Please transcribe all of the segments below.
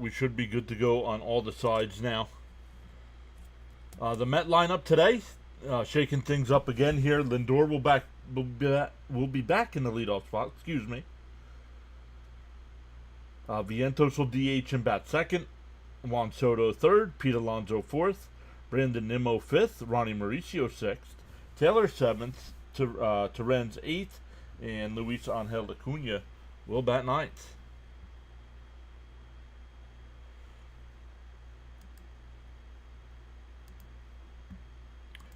we should be good to go on all the sides now. The Met lineup today, shaking things up again here. Lindor will be back in the leadoff spot. Excuse me. Vientos will DH and bat second. Juan Soto third. Pete Alonso fourth. Brandon Nimmo fifth. Ronnie Mauricio sixth. Taylor seventh. Terrence eighth. And Luis Angel Acuna will bat ninth.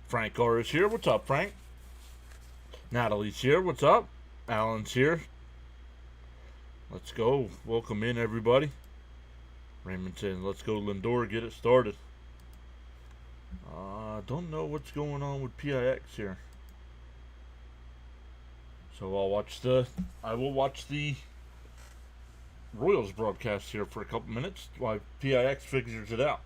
Frank R is here. What's up, Frank? Natalie's here. What's up? Alan's here. Let's go. Welcome in, everybody. Raymond saying, let's go, Lindor. Get it started. Don't know what's going on with PIX here. So I will watch the Royals broadcast here for a couple minutes while PIX figures it out.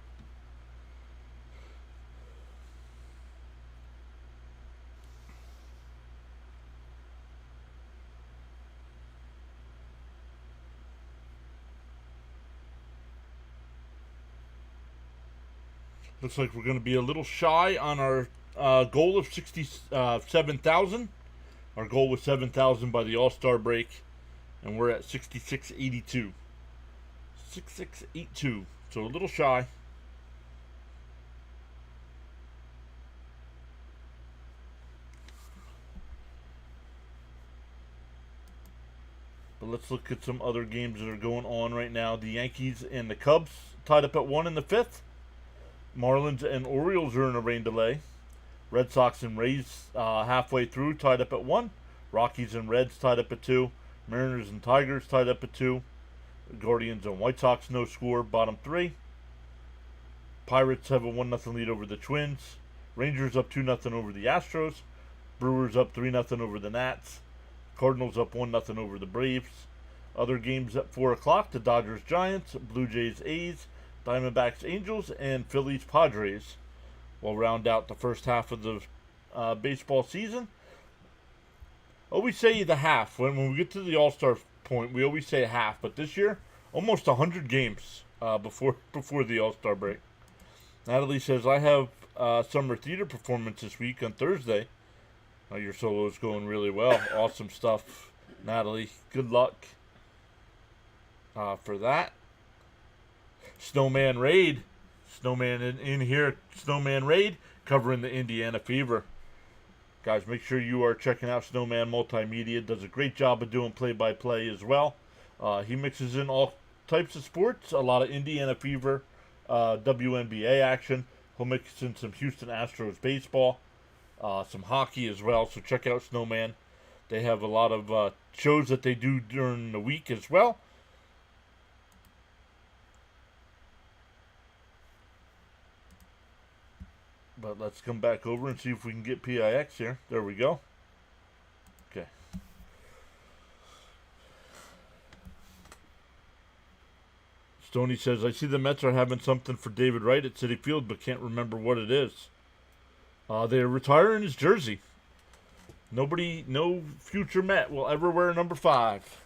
Looks like we're going to be a little shy on our goal of 67,000. Our goal was 7,000 by the All-Star break, and we're at 6682. 6682. So a little shy. But let's look at some other games that are going on right now. The Yankees and the Cubs tied up at 1 in the 5th. Marlins and Orioles are in a rain delay. Red Sox and Rays halfway through, tied up at 1. Rockies and Reds tied up at 2. Mariners and Tigers tied up at 2. Guardians and White Sox no score, bottom 3. Pirates have a 1-0 lead over the Twins. Rangers up 2-0 over the Astros. Brewers up 3-0 over the Nats. Cardinals up 1-0 over the Braves. Other games at 4 o'clock, the Dodgers Giants, Blue Jays A's, Diamondbacks Angels, and Phillies Padres will round out the first half of the baseball season. Always say the half. When we get to the All-Star point, we always say half. But this year, almost 100 games before the All-Star break. Natalie says, I have summer theater performance this week on Thursday. Your solo is going really well. Awesome stuff, Natalie. Good luck for that. Snowman Raid. Snowman in here. Snowman Raid covering the Indiana Fever. Guys, make sure you are checking out Snowman Multimedia. Does a great job of doing play-by-play as well. He mixes in all types of sports. A lot of Indiana Fever, WNBA action. He'll mix in some Houston Astros baseball. Some hockey as well. So check out Snowman. They have a lot of shows that they do during the week as well. But let's come back over and see if we can get PIX here. There we go. Okay. Stoney says, I see the Mets are having something for David Wright at Citi Field, but can't remember what it is. They're retiring his jersey. No future Met will ever wear number 5.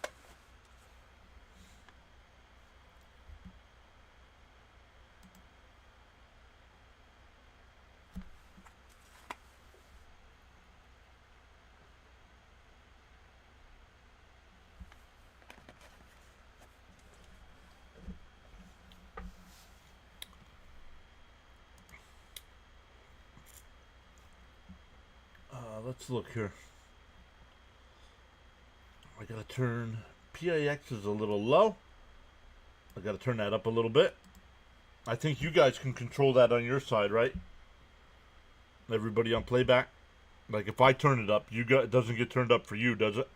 Let's look here. I gotta turn PIX is a little low. I gotta turn that up a little bit. I think you guys can control that on your side, right? Everybody on playback. Like if I turn it up, it doesn't get turned up for you, does it?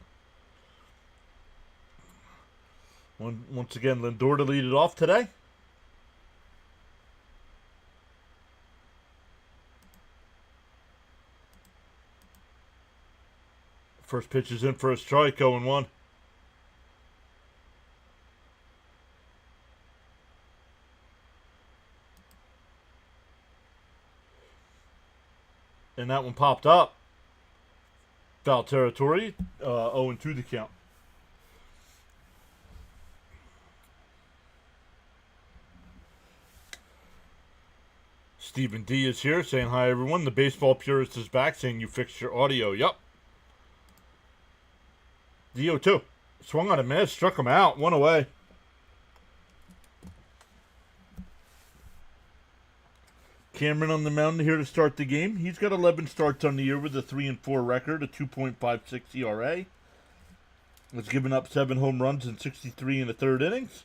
Once again, Lindor to lead it off today. First pitch is in for a strike, 0-1. And that one popped up. Foul territory, 0-2 the count. Stephen D is here saying hi everyone. The baseball purist is back saying you fixed your audio. Yup. DO2. Swung on a miss, struck him out, one away. Cameron on the mound here to start the game. He's got 11 starts on the year with a 3-4 record, a 2.56 ERA. Has given up 7 home runs in 63 in the third innings.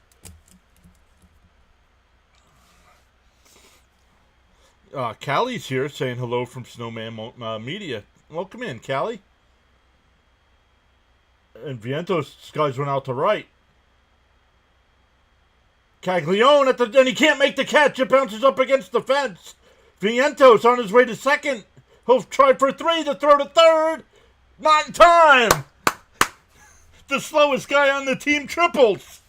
Callie's here saying hello from Snowman Media. Welcome in, Callie. And Vientos' guys went out to right. Caglione and he can't make the catch. It bounces up against the fence. Vientos on his way to second. He'll try for 3 to throw to third. Not in time. The slowest guy on the team triples.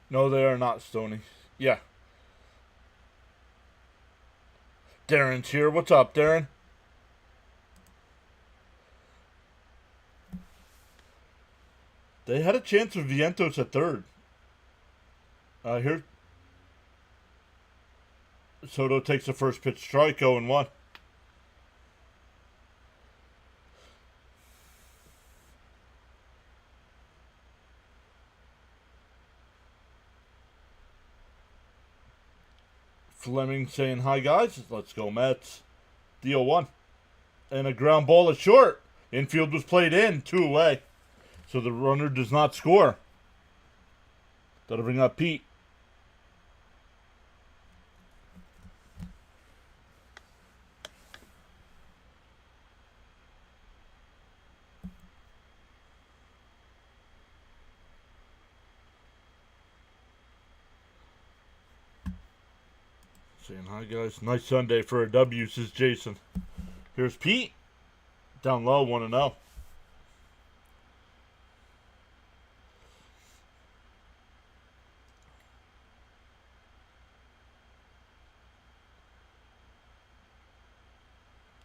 No, they are not, Stoney. Yeah. Darren's here. What's up, Darren? They had a chance with Vientos at third. Here. Soto takes the first pitch strike, 0-1. Fleming saying hi guys. Let's go Mets. Deal 1. And a ground ball is short. Infield was played in, 2 away. So the runner does not score. That'll bring up Pete. Saying hi guys. Nice Sunday for a W, says Jason. Here's Pete. Down low, 1-0.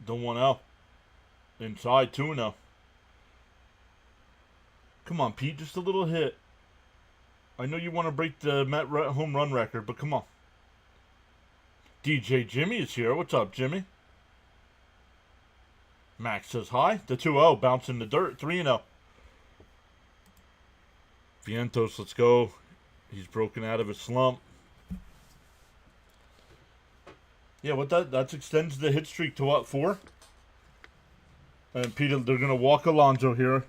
The 1-0. Inside, 2-0. Come on, Pete, just a little hit. I know you want to break the Met home run record, but come on. DJ Jimmy is here. What's up, Jimmy? Max says hi. The 2-0 bouncing the dirt. 3-0. Vientos, let's go. He's broken out of his slump. Yeah, what that extends the hit streak to what, 4? And Peter, they're gonna walk Alonso here.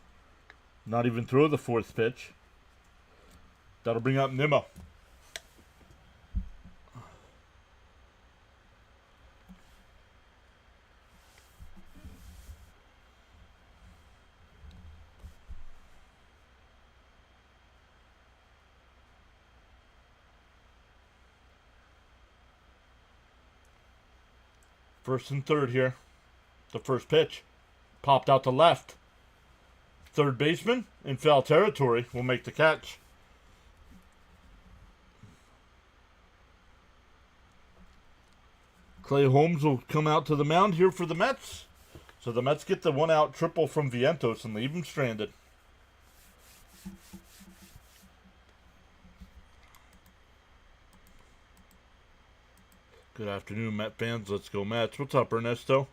Not even throw the 4th pitch. That'll bring up Nimmo. First and third here. The first pitch. Popped out to left. Third baseman in foul territory will make the catch. Clay Holmes will come out to the mound here for the Mets. So the Mets get the 1-out triple from Vientos and leave him stranded. Good afternoon, Met fans. Let's go Mets. What's up, Ernesto?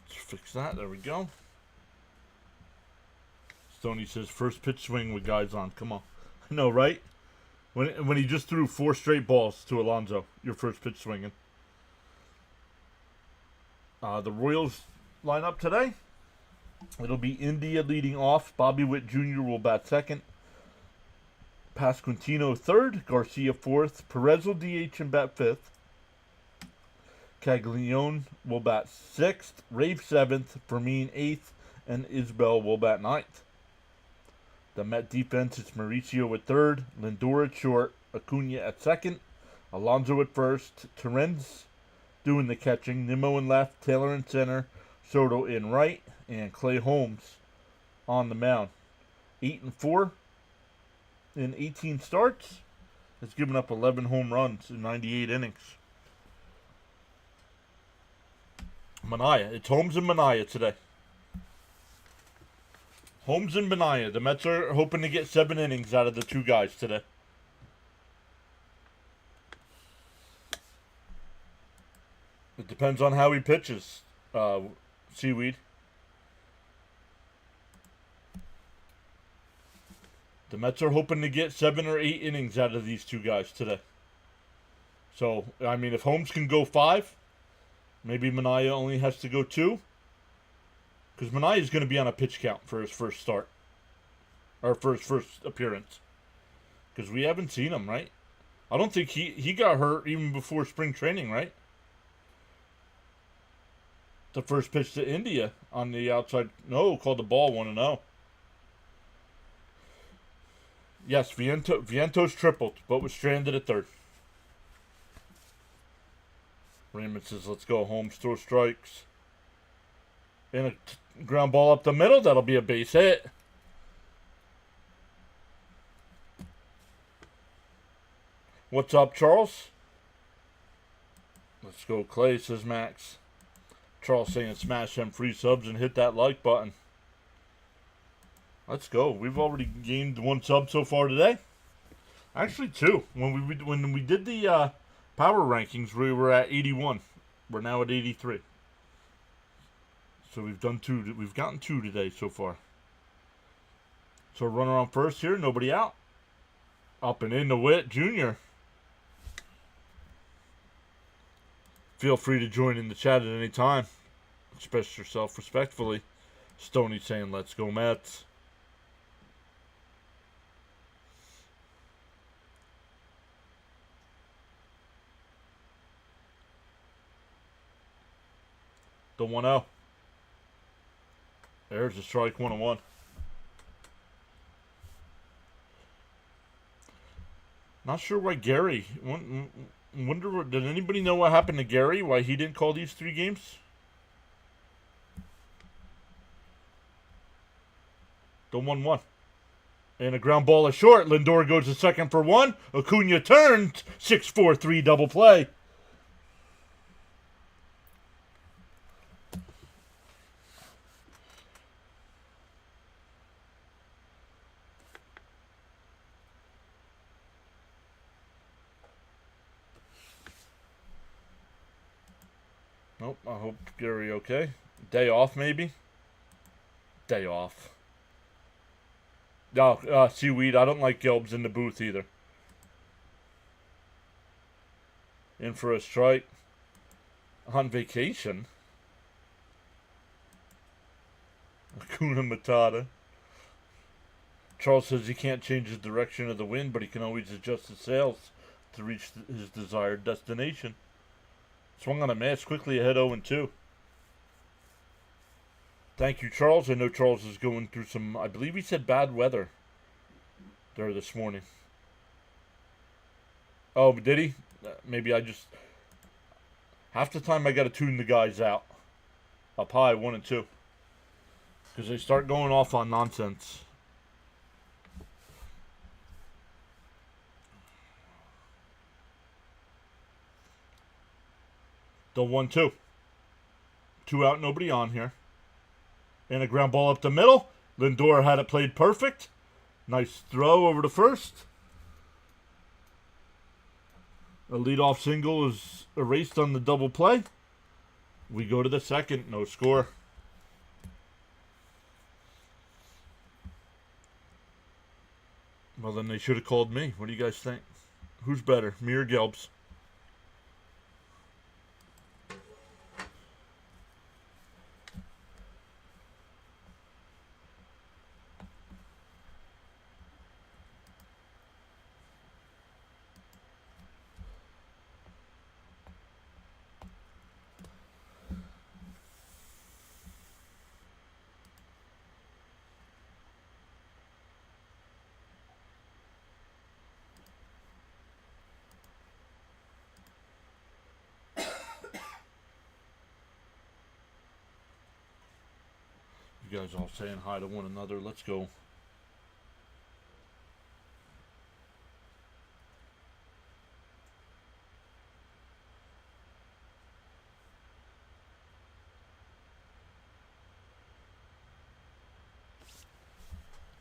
Let's fix that. There we go. Stoney says first pitch swing with guys on. Come on. I know, right? When he just threw 4 straight balls to Alonso, your first pitch swinging. The Royals line up today. It'll be India leading off. Bobby Witt Jr. will bat second. Pasquantino third. Garcia fourth. Perez will DH and bat fifth. Caglione will bat sixth. Rave seventh. Fermin eighth. And Isbell will bat ninth. The Met defense is Mauricio at third. Lindor at short. Acuna at second. Alonso at first. Terrence doing the catching. Nimmo in left. Taylor in center. Soto in right. And Clay Holmes on the mound. 8-4. in 18 starts has given up 11 home runs in 98 innings. Manaea. It's Holmes and Manaea today. Holmes and Manaea. The Mets are hoping to get 7 innings out of the two guys today. It depends on how he pitches, Seaweed. The Mets are hoping to get 7 or 8 innings out of these two guys today. So, I mean, if Holmes can go 5, maybe Manaea only has to go 2. Because Manaea is going to be on a pitch count for his first start. Or for his first appearance. Because we haven't seen him, right? I don't think he got hurt even before spring training, right? The first pitch to India on the outside. No, called the ball 1-0. Yes, Vientos tripled, but was stranded at third. Raymond says, let's go. Holmes throw strikes. And a ground ball up the middle. That'll be a base hit. What's up, Charles? Let's go, Clay, says Max. Charles saying smash them free subs and hit that like button. Let's go. We've already gained 1 sub so far today. Actually, 2. When we did the power rankings, we were at 81. We're now at 83. So we've done 2. We've gotten 2 today so far. So runner on first here. Nobody out. Up and in to Witt Jr. Feel free to join in the chat at any time. Express yourself respectfully. Stoney saying, let's go Mets. The 1-0. There's a strike, 1-1. Not sure why Gary. Wonder, did anybody know what happened to Gary? Why he didn't call these 3 games? The 1-1. And a ground ball is short. Lindor goes to second for 1. Acuna turned. 6-4-3 double play. Nope, I hope Gary okay. Day off, maybe? Day off. No, Seaweed, I don't like Gelbs in the booth either. In for a strike. On vacation? Hakuna Matata. Charles says he can't change the direction of the wind, but he can always adjust his sails to reach his desired destination. Swung on a miss, quickly ahead 0-2. Thank you, Charles. I know Charles is going through some, I believe he said bad weather there this morning. Oh, did he? Maybe I just, half the time I got to tune the guys out. Up high, 1 and 2. Because they start going off on nonsense. The 1-2. 2 out, nobody on here. And a ground ball up the middle. Lindor had it played perfect. Nice throw over to first. A leadoff single is erased on the double play. We go to the second. No score. Well, then they should have called me. What do you guys think? Who's better, me or Gelbs? You guys all saying hi to one another. Let's go.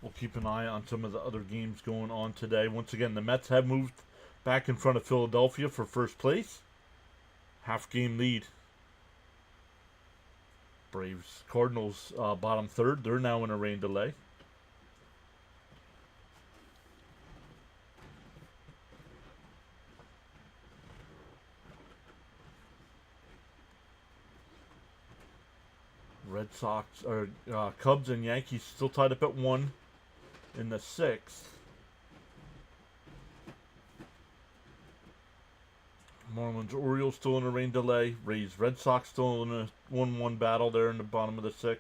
We'll keep an eye on some of the other games going on today. Once again, the Mets have moved back in front of Philadelphia for first place. Half-game lead. Braves, Cardinals, bottom third. They're now in a rain delay. Red Sox, or Cubs and Yankees still tied up at 1 in the 6th. Marlins, Orioles still in a rain delay. Rays, Red Sox still in a 1-1 battle there in the bottom of the 6th.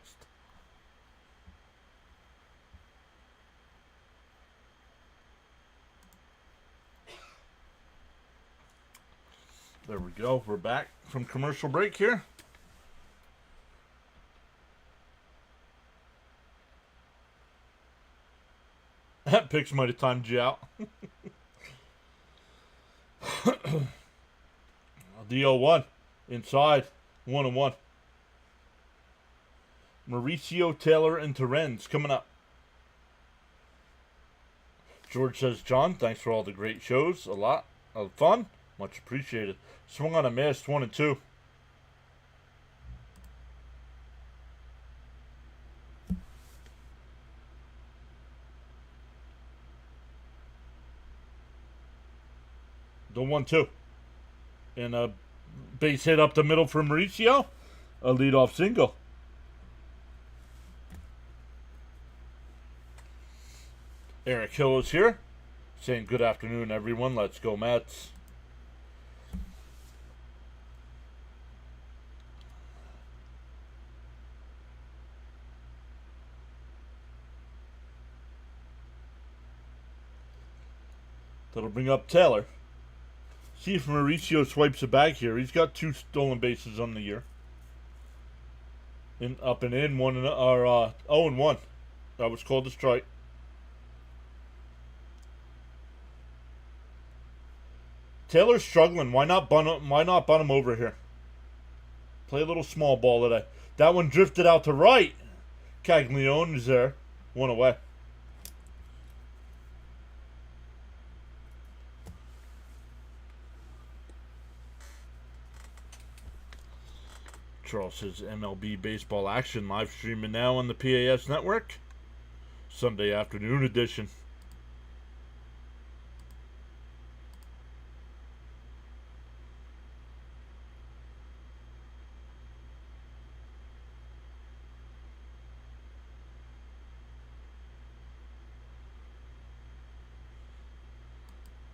There we go. We're back from commercial break here. That picks might have timed you out. The 0-1 inside 1-1. Mauricio, Taylor, and Terrens coming up. George says, John, thanks for all the great shows. A lot of fun. Much appreciated. Swung on a miss, 1-2. The 1-2. And a base hit up the middle for Mauricio. A leadoff single. Eric Hill is here. Saying good afternoon, everyone. Let's go, Mets. That'll bring up Taylor. See if Mauricio swipes a bag here. He's got 2 stolen bases on the year. Up and in, 0-1. That was called a strike. Taylor's struggling. Why not bunt him over here? Play a little small ball today. That one drifted out to right. Caglione is there. 1 away. Charles says MLB baseball action live streaming now on the PAS network. Sunday afternoon edition.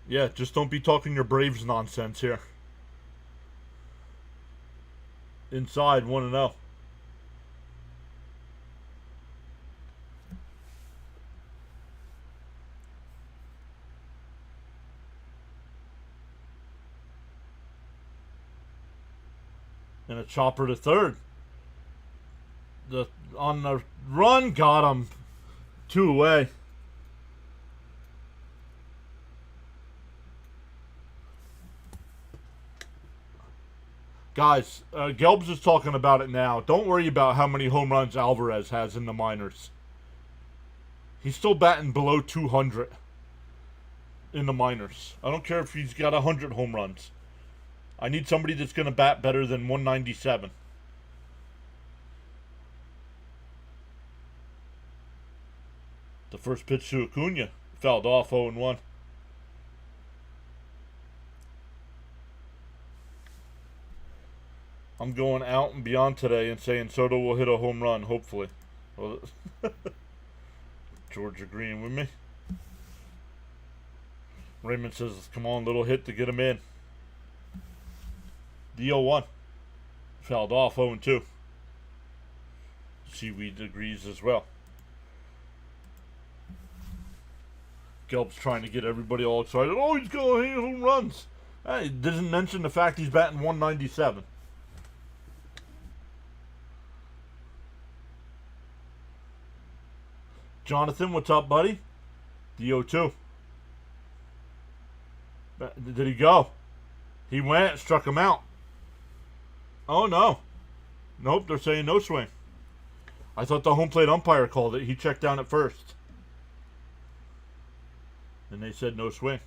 Yeah, just don't be talking your Braves nonsense here. Inside, 1-0. And a chopper to third. On the run, got him. 2 away. Guys, Gelbs is talking about it now. Don't worry about how many home runs Alvarez has in the minors. He's still batting below 200 in the minors. I don't care if he's got 100 home runs. I need somebody that's going to bat better than 197. The first pitch to Acuna. Fouled off, 0-1. I'm going out and beyond today and saying Soto will hit a home run, hopefully. Well, George agreeing with me. Raymond says, come on, little hit to get him in. The 0-1. Fouled off, 0-2. Seaweed agrees as well. Gelb's trying to get everybody all excited. Oh, he's going to hit home runs. He doesn't mention the fact he's batting 197. Jonathan, what's up, buddy? The 0-2. Did he go? He went, struck him out. Oh, no. Nope, they're saying no swing. I thought the home plate umpire called it. He checked down at first. And they said no swing.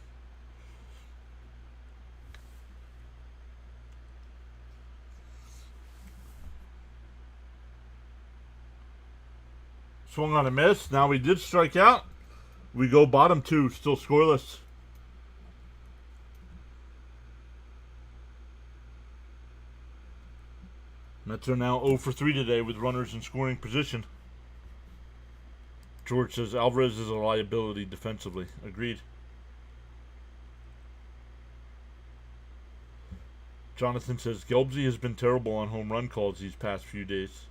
Swung on a miss. Now we did strike out. We go bottom 2, still scoreless. Mets are now 0 for 3 today with runners in scoring position. George says Alvarez is a liability defensively. Agreed. Jonathan says Gelbsy has been terrible on home run calls these past few days.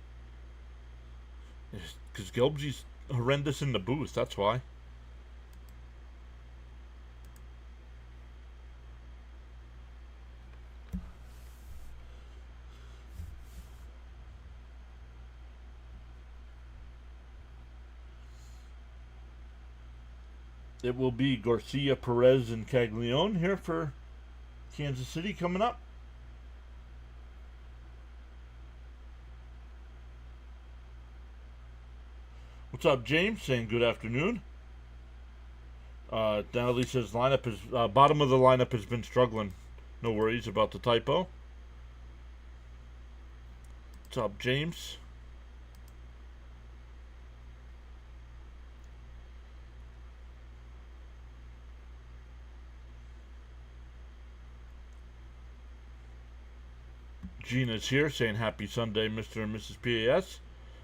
Because Gelbsy's horrendous in the booth, that's why. It will be Garcia, Perez, and Caglione here for Kansas City coming up. What's up, James? Saying good afternoon. Natalie says lineup is bottom of the lineup has been struggling. No worries about the typo. What's up, James? Gina's here saying happy Sunday, Mr. and Mrs. PAS.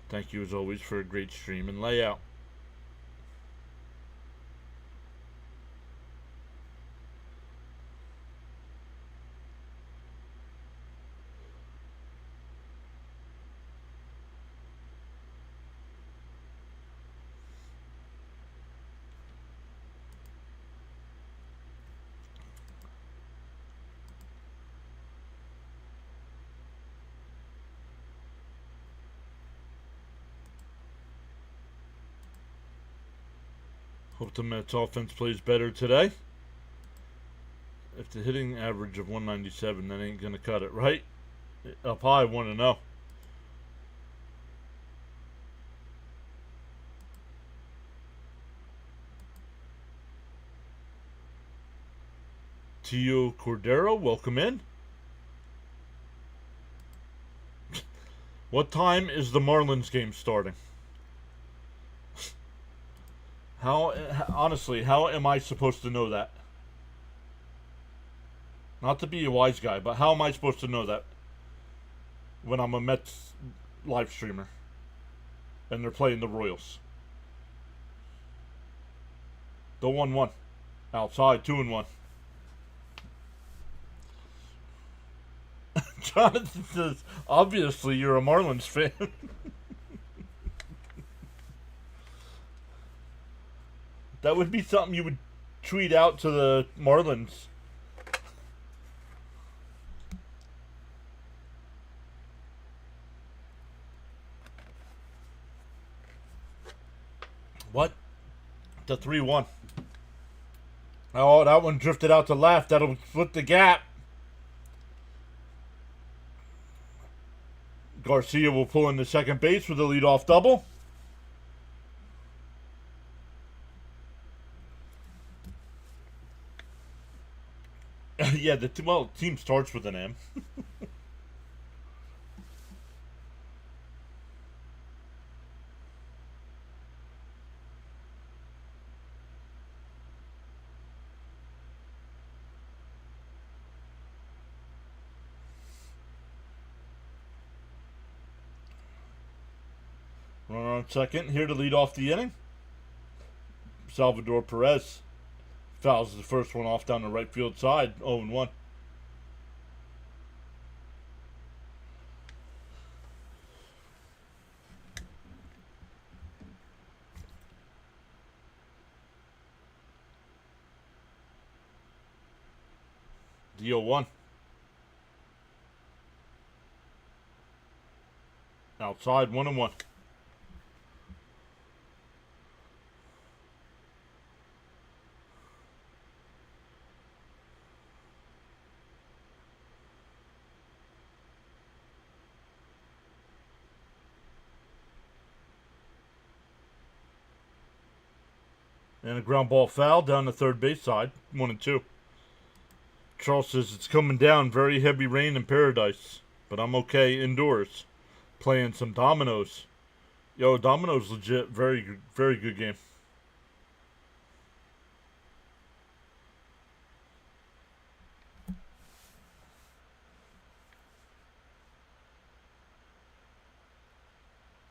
Thank you as always for a great stream and layout. Hope the Mets offense plays better today. If the hitting average of 197, that ain't gonna cut it, right? Up high, 1-0. Tio Cordero, welcome in. What time is the Marlins game starting? Honestly, how am I supposed to know that? Not to be a wise guy, but how am I supposed to know that when I'm a Mets live streamer and they're playing the Royals? The 1-1. Outside, 2-1. Jonathan says, obviously you're a Marlins fan. That would be something you would tweet out to the Marlins. What? The 3-1. Oh, that one drifted out to left. That'll split the gap. Garcia will pull into second base with a leadoff double. Yeah, the team starts with an M. Runner on second, here to lead off the inning. Salvador Perez fouls the first one off down the right field side, 0-1. The 0-1. Outside, 1-1. And a ground ball foul down the third base side. 1-2. Charles says it's coming down. Very heavy rain in paradise. But I'm okay indoors. Playing some dominoes. Yo, dominoes legit. Very, very good game.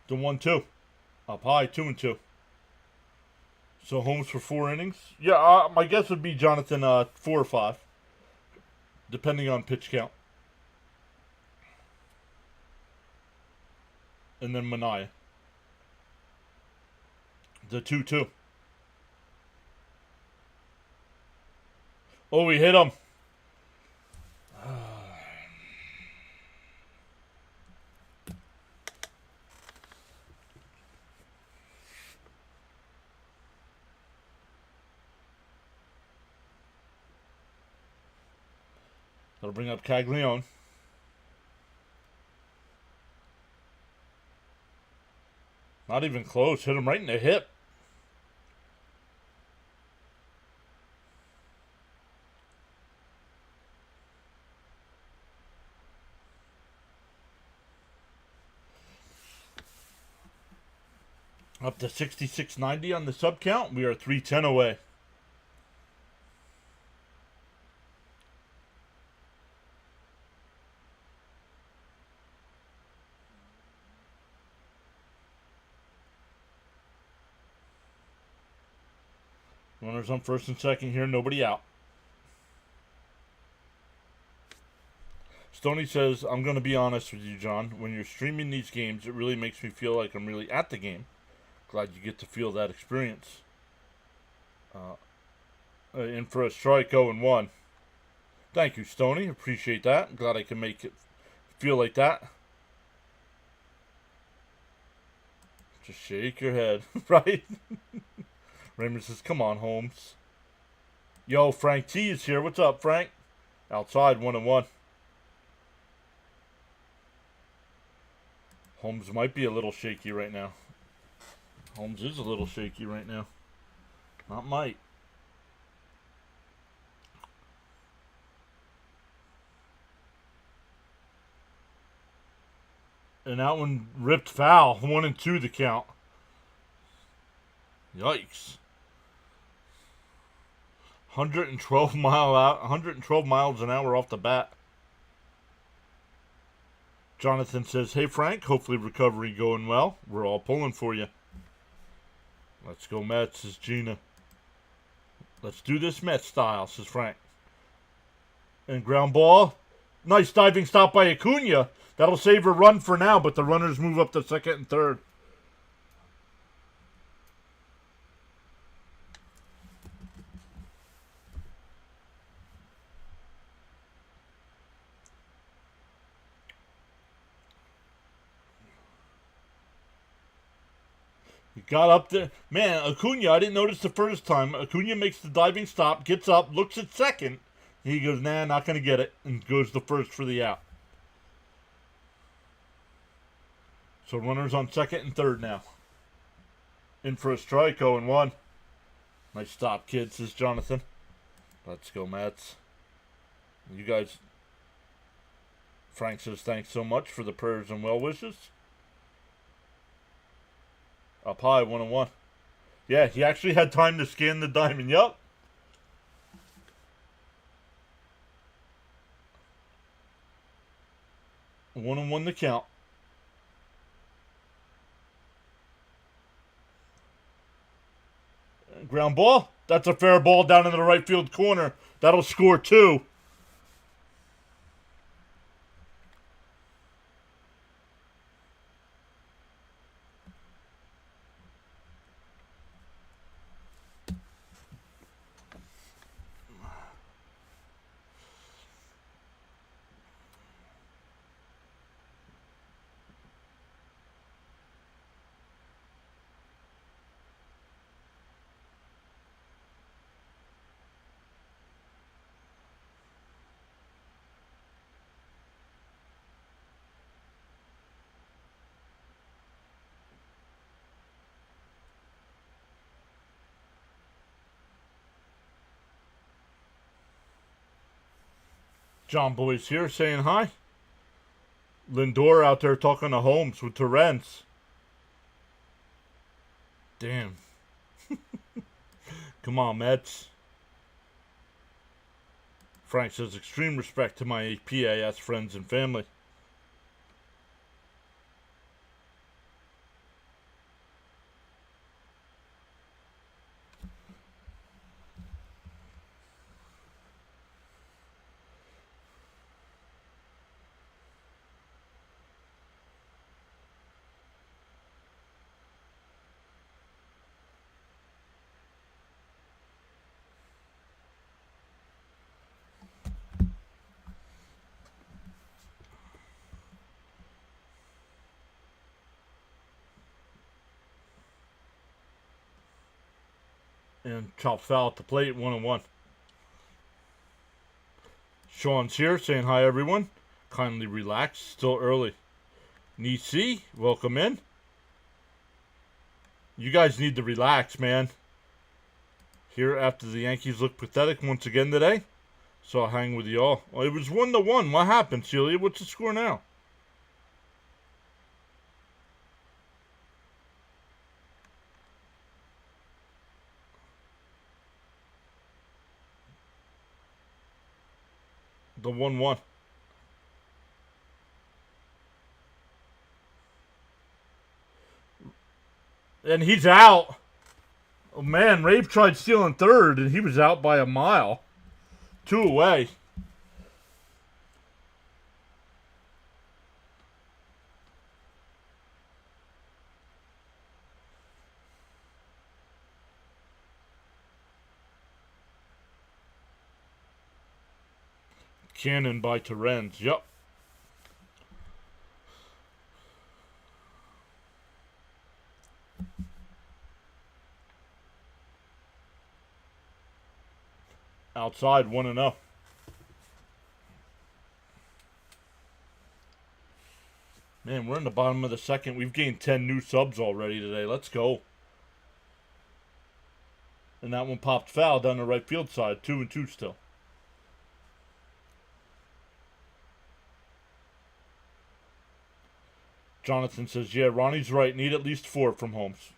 The 1-2. Up high, 2-2. So Holmes for 4 innings. Yeah, my guess would be Jonathan 4 or 5, depending on pitch count. And then Mania. The 2-2. Oh, we hit him. That'll bring up Caglione. Not even close. Hit him right in the hip. Up to 66.90 on the sub count. We are 310 away. Runners on first and second here. Nobody out. Stoney says, I'm going to be honest with you, John. When you're streaming these games, it really makes me feel like I'm really at the game. Glad you get to feel that experience. In for a strike, 0-1. Thank you, Stoney. Appreciate that. Glad I can make it feel like that. Just shake your head, right? Raymond says, come on, Holmes. Yo, Frank T is here. What's up, Frank? Outside, 1-1. Holmes might be a little shaky right now. Holmes is a little shaky right now. Not might. And that one ripped foul. 1-2 the count. Yikes. 112 miles an hour off the bat. Jonathan says, hey Frank, hopefully recovery going well. We're all pulling for you. Let's go Mets, says Gina. Let's do this Mets style, says Frank. And ground ball. Nice diving stop by Acuna. That'll save a run for now, but the runners move up to second and third. He got up there. Man, Acuna, I didn't notice the first time. Acuna makes the diving stop, gets up, looks at second. He goes, nah, not going to get it, and goes the first for the out. So runners on second and third now. In for a strike, 0-1. Nice stop, kid, says Jonathan. Let's go, Mets. You guys, Frank says, thanks so much for the prayers and well wishes. Up high, 1-1. Yeah, he actually had time to scan the diamond. Yup. One and one the count. Ground ball. That's a fair ball down in the right field corner. That'll score 2. John Boyce here saying hi. Lindor out there talking to Holmes with Torrens. Damn. Come on, Mets. Frank says, extreme respect to my PAS friends and family. And chops foul at the plate, 1-1. Sean's here saying hi, everyone. Kindly relax, still early. Nisi, welcome in. You guys need to relax, man. Here after the Yankees look pathetic once again today. So I'll hang with y'all. Well, it was 1-1. What happened, Celia? What's the score now? The 1-1. And he's out. Oh, man, Rafe tried stealing third, and he was out by a mile. 2 away. Cannon by Torrens. Yup. Outside 1-0. Man, we're in the bottom of the second. We've gained 10 new subs already today. Let's go. And that one popped foul down the right field side. 2-2 still. Jonathan says, yeah, Ronnie's right. Need at least 4 from Holmes.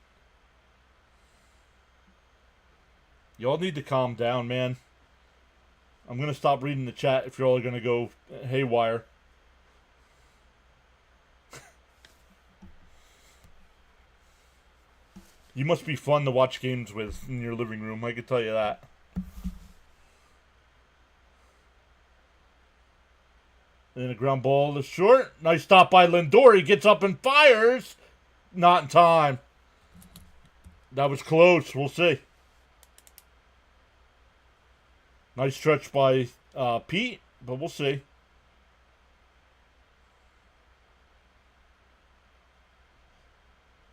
Y'all need to calm down, man. I'm going to stop reading the chat if you're all going to go haywire. You must be fun to watch games with in your living room, I can tell you that. And a ground ball to short. Nice stop by Lindor. He gets up and fires. Not in time. That was close. We'll see. Nice stretch by Pete, but we'll see.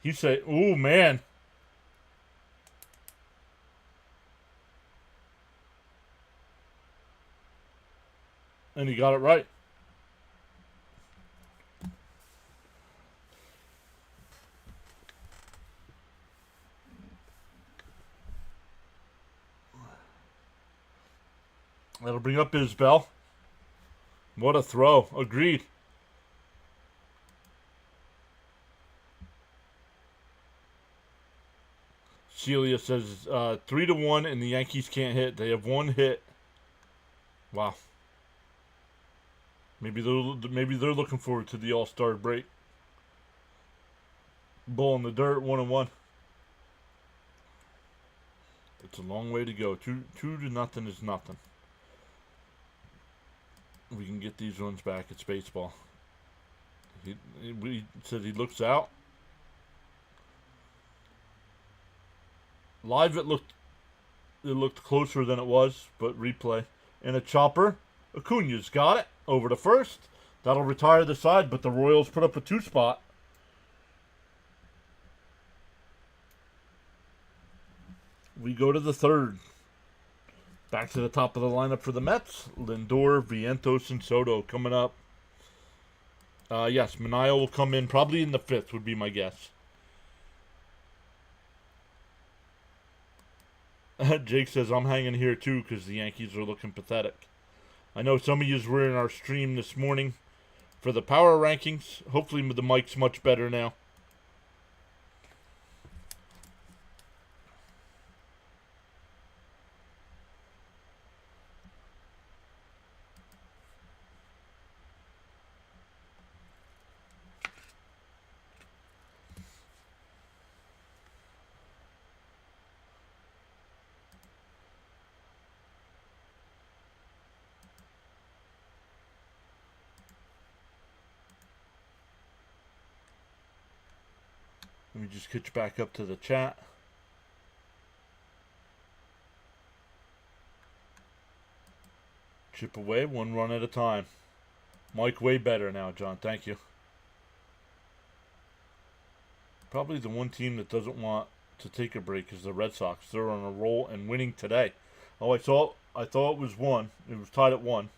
He said, ooh, man. And he got it right. That'll bring up Isbell. What a throw. Agreed. Celia says 3-1 and the Yankees can't hit. They have 1 hit. Wow. Maybe they're looking forward to the All-Star break. Bull in the dirt, 1-1. It's a long way to go. 2-0 is nothing. We can get these runs back. It's baseball. We said he looks out. Live it looked closer than it was, but replay. And a chopper. Acuna's got it. Over to first. That'll retire the side, but the Royals put up a 2-spot. We go to the third. Back to the top of the lineup for the Mets. Lindor, Vientos, and Soto coming up. Yes, Manaea will come in probably in the 5th would be my guess. Jake says, I'm hanging here too because the Yankees are looking pathetic. I know some of you were in our stream this morning for the power rankings. Hopefully the mic's much better now. Let me just catch back up to the chat. Chip away, one run at a time. Mike, way better now, John. Thank you. Probably the one team that doesn't want to take a break is the Red Sox. They're on a roll and winning today. Oh, I thought it was one. It was tied at 1.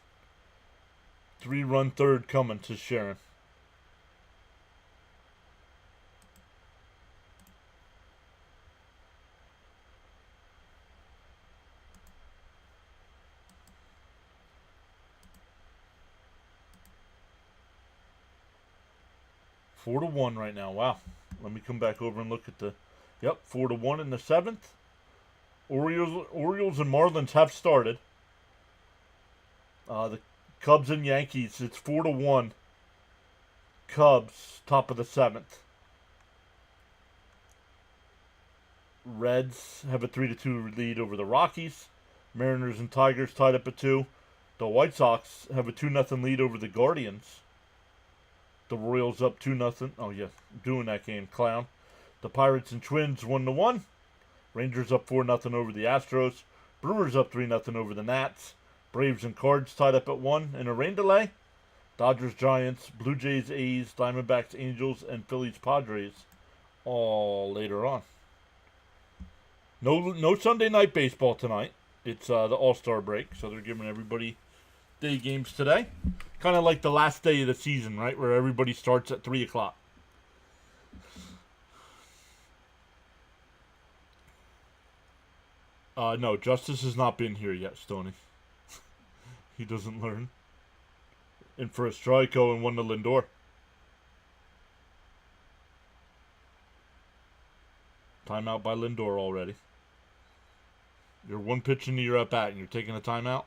3-run third coming to Sharon. Four to 1 right now. Wow. Let me come back over and look at the. Yep, 4 to 1 in the 7th. Orioles and Marlins have started. The Cubs and Yankees. It's 4 to 1. Cubs top of the 7th. Reds have a 3-2 lead over the Rockies. Mariners and Tigers tied up at 2. The White Sox have a 2-0 lead over the Guardians. The Royals up 2-0. Oh yeah, doing that game, clown. The Pirates and Twins 1-1. Rangers up 4-0 over the Astros. Brewers up 3-0 over the Nats. Braves and Cards tied up at 1 in a rain delay. Dodgers, Giants, Blue Jays, A's, Diamondbacks, Angels, and Phillies, Padres all later on. No Sunday night baseball tonight. It's the All-Star break, so they're giving everybody day games today. Kind of like the last day of the season, right? Where everybody starts at 3 o'clock. No, Justice has not been here yet, Stoney. He doesn't learn. And for a strikeout and 1 to Lindor. Timeout by Lindor already. You're 1 pitch into your at-bat and you're taking a timeout?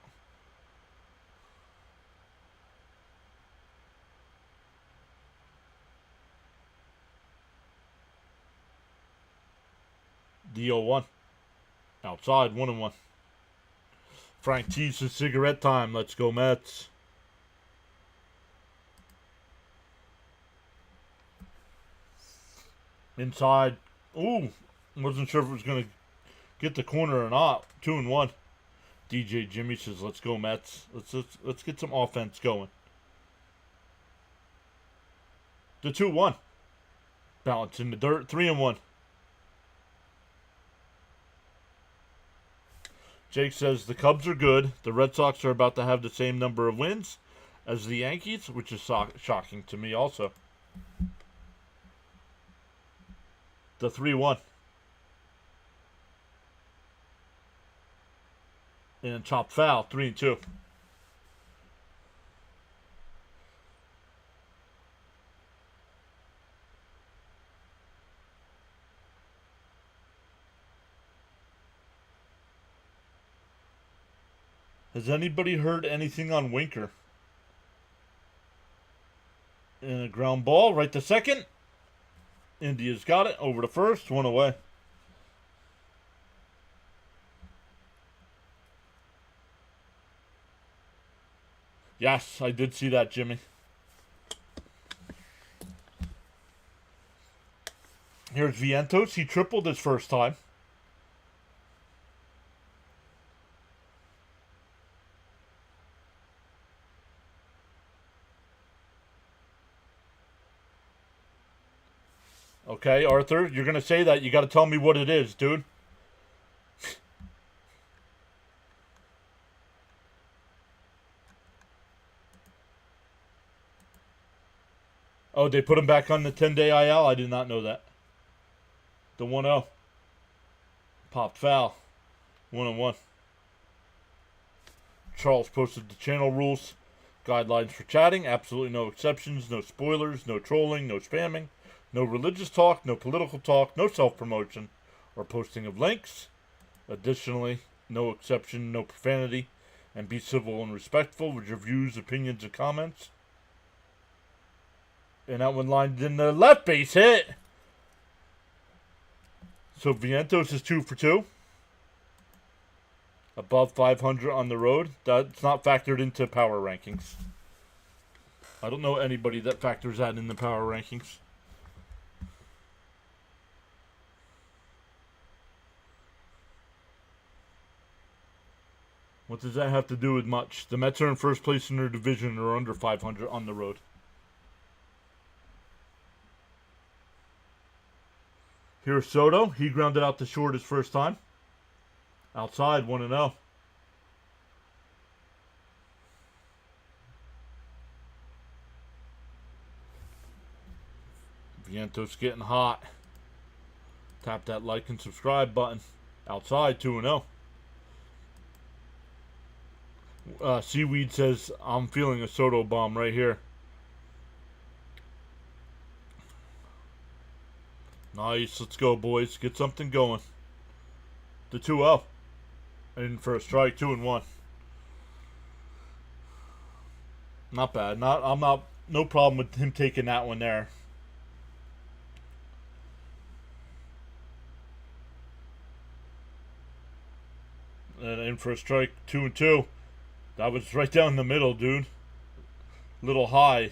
The 0-1. Outside, 1-1. Frank Tease is cigarette time. Let's go, Mets. Inside. Ooh. Wasn't sure if it was going to get the corner or not. 2-1. DJ Jimmy says, let's go, Mets. Let's get some offense going. The 2-1. Balance in the dirt. 3-1. Jake says the Cubs are good. The Red Sox are about to have the same number of wins as the Yankees, which is shocking to me also. The 3-1. And chopped foul, 3-2. Has anybody heard anything on Winker? And a ground ball right to second. India's got it. Over to first. 1 away. Yes, I did see that, Jimmy. Here's Vientos. He tripled his first time. Okay, Arthur, you're going to say that. You got to tell me what it is, dude. Oh, they put him back on the 10-day IL? I did not know that. The 1-0. Popped foul. 1-1. Charles posted the channel rules. Guidelines for chatting, absolutely no exceptions, no spoilers, no trolling, no spamming, no religious talk, no political talk, no self-promotion or posting of links. Additionally, no exception, no profanity, and be civil and respectful with your views, opinions, and comments. And that one lined in the left base hit. So Vientos is 2 for 2. Above 500 on the road. That's not factored into power rankings. I don't know anybody that factors that in the power rankings. What does that have to do with much? The Mets are in first place in their division and are under 500 on the road. Here's Soto. He grounded out to short his first time. Outside, 1-0. Vientos getting hot. Tap that like and subscribe button. Outside, 2-0. Seaweed says, I'm feeling a Soto bomb right here. Nice. Let's go, boys. Get something going. The 2-0. In for a strike, 2-1. Not bad. No problem with him taking that one there. And in for a strike, 2-2. That was right down the middle, dude. Little high,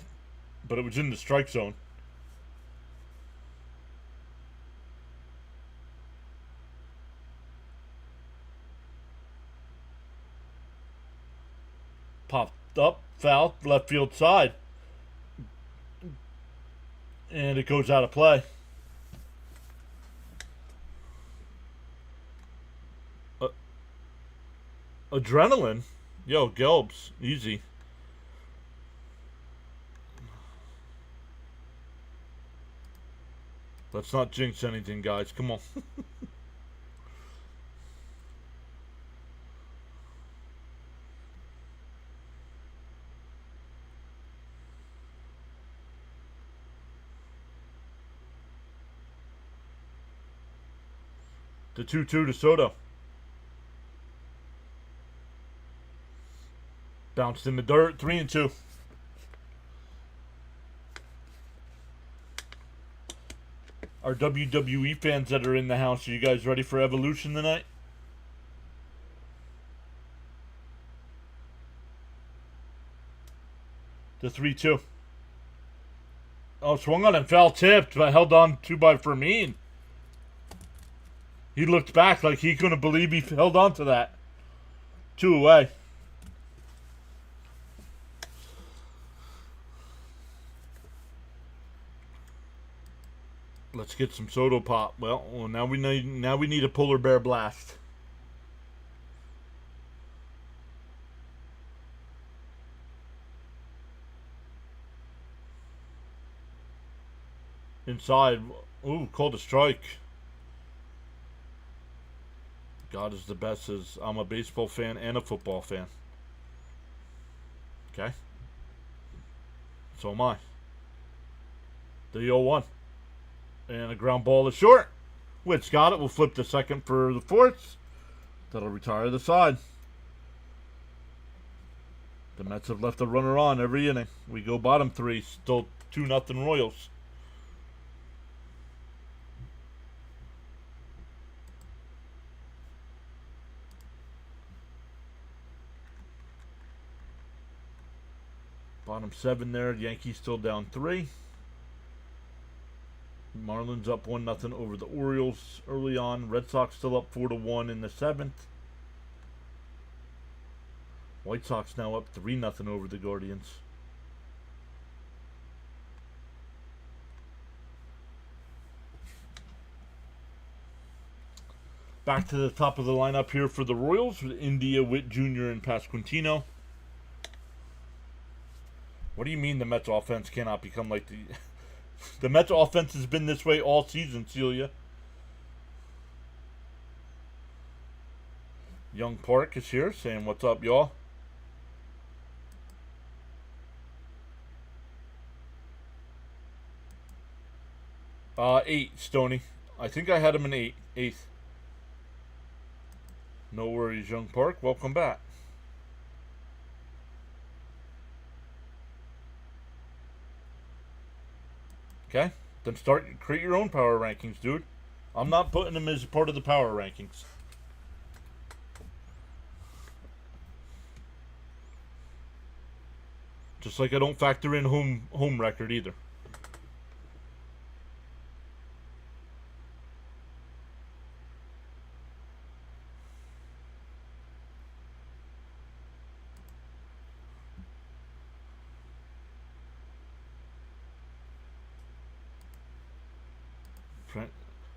but it was in the strike zone. Popped up, foul, left field side. And it goes out of play. Adrenaline? Yo, Gelbs, easy. Let's not jinx anything, guys. Come on. The 2-2 to Soto. Bounced in the dirt, 3-2. Our WWE fans that are in the house, are you guys ready for Evolution tonight? The 3-2. Oh, swung on and foul tipped, but held on to by Fermin. He looked back like he couldn't believe he held on to that. 2 away. Let's get some Soto pop. Well, now we need a polar bear blast. Inside. Ooh, called a strike. God is the best as I'm a baseball fan and a football fan. Okay. So am I. The 0-1. And a ground ball is short. Witt's got it. We'll flip the second for the fourth. That'll retire the side. The Mets have left a runner on every inning. We go bottom 3. Still 2-0 Royals. Bottom 7 there. Yankees still down 3. Marlins up 1-0 over the Orioles early on. Red Sox still up 4-1 in the 7th. White Sox now up 3-0 over the Guardians. Back to the top of the lineup here for the Royals with India, Witt Jr., and Pasquantino. What do you mean the Mets offense cannot become like the... The Mets offense has been this way all season, Celia. Young Park is here saying, what's up, y'all? 8, Stoney. I think I had him in 8th. No worries, Young Park. Welcome back. Okay? Then create your own power rankings, dude. I'm not putting them as part of the power rankings. Just like I don't factor in home record either.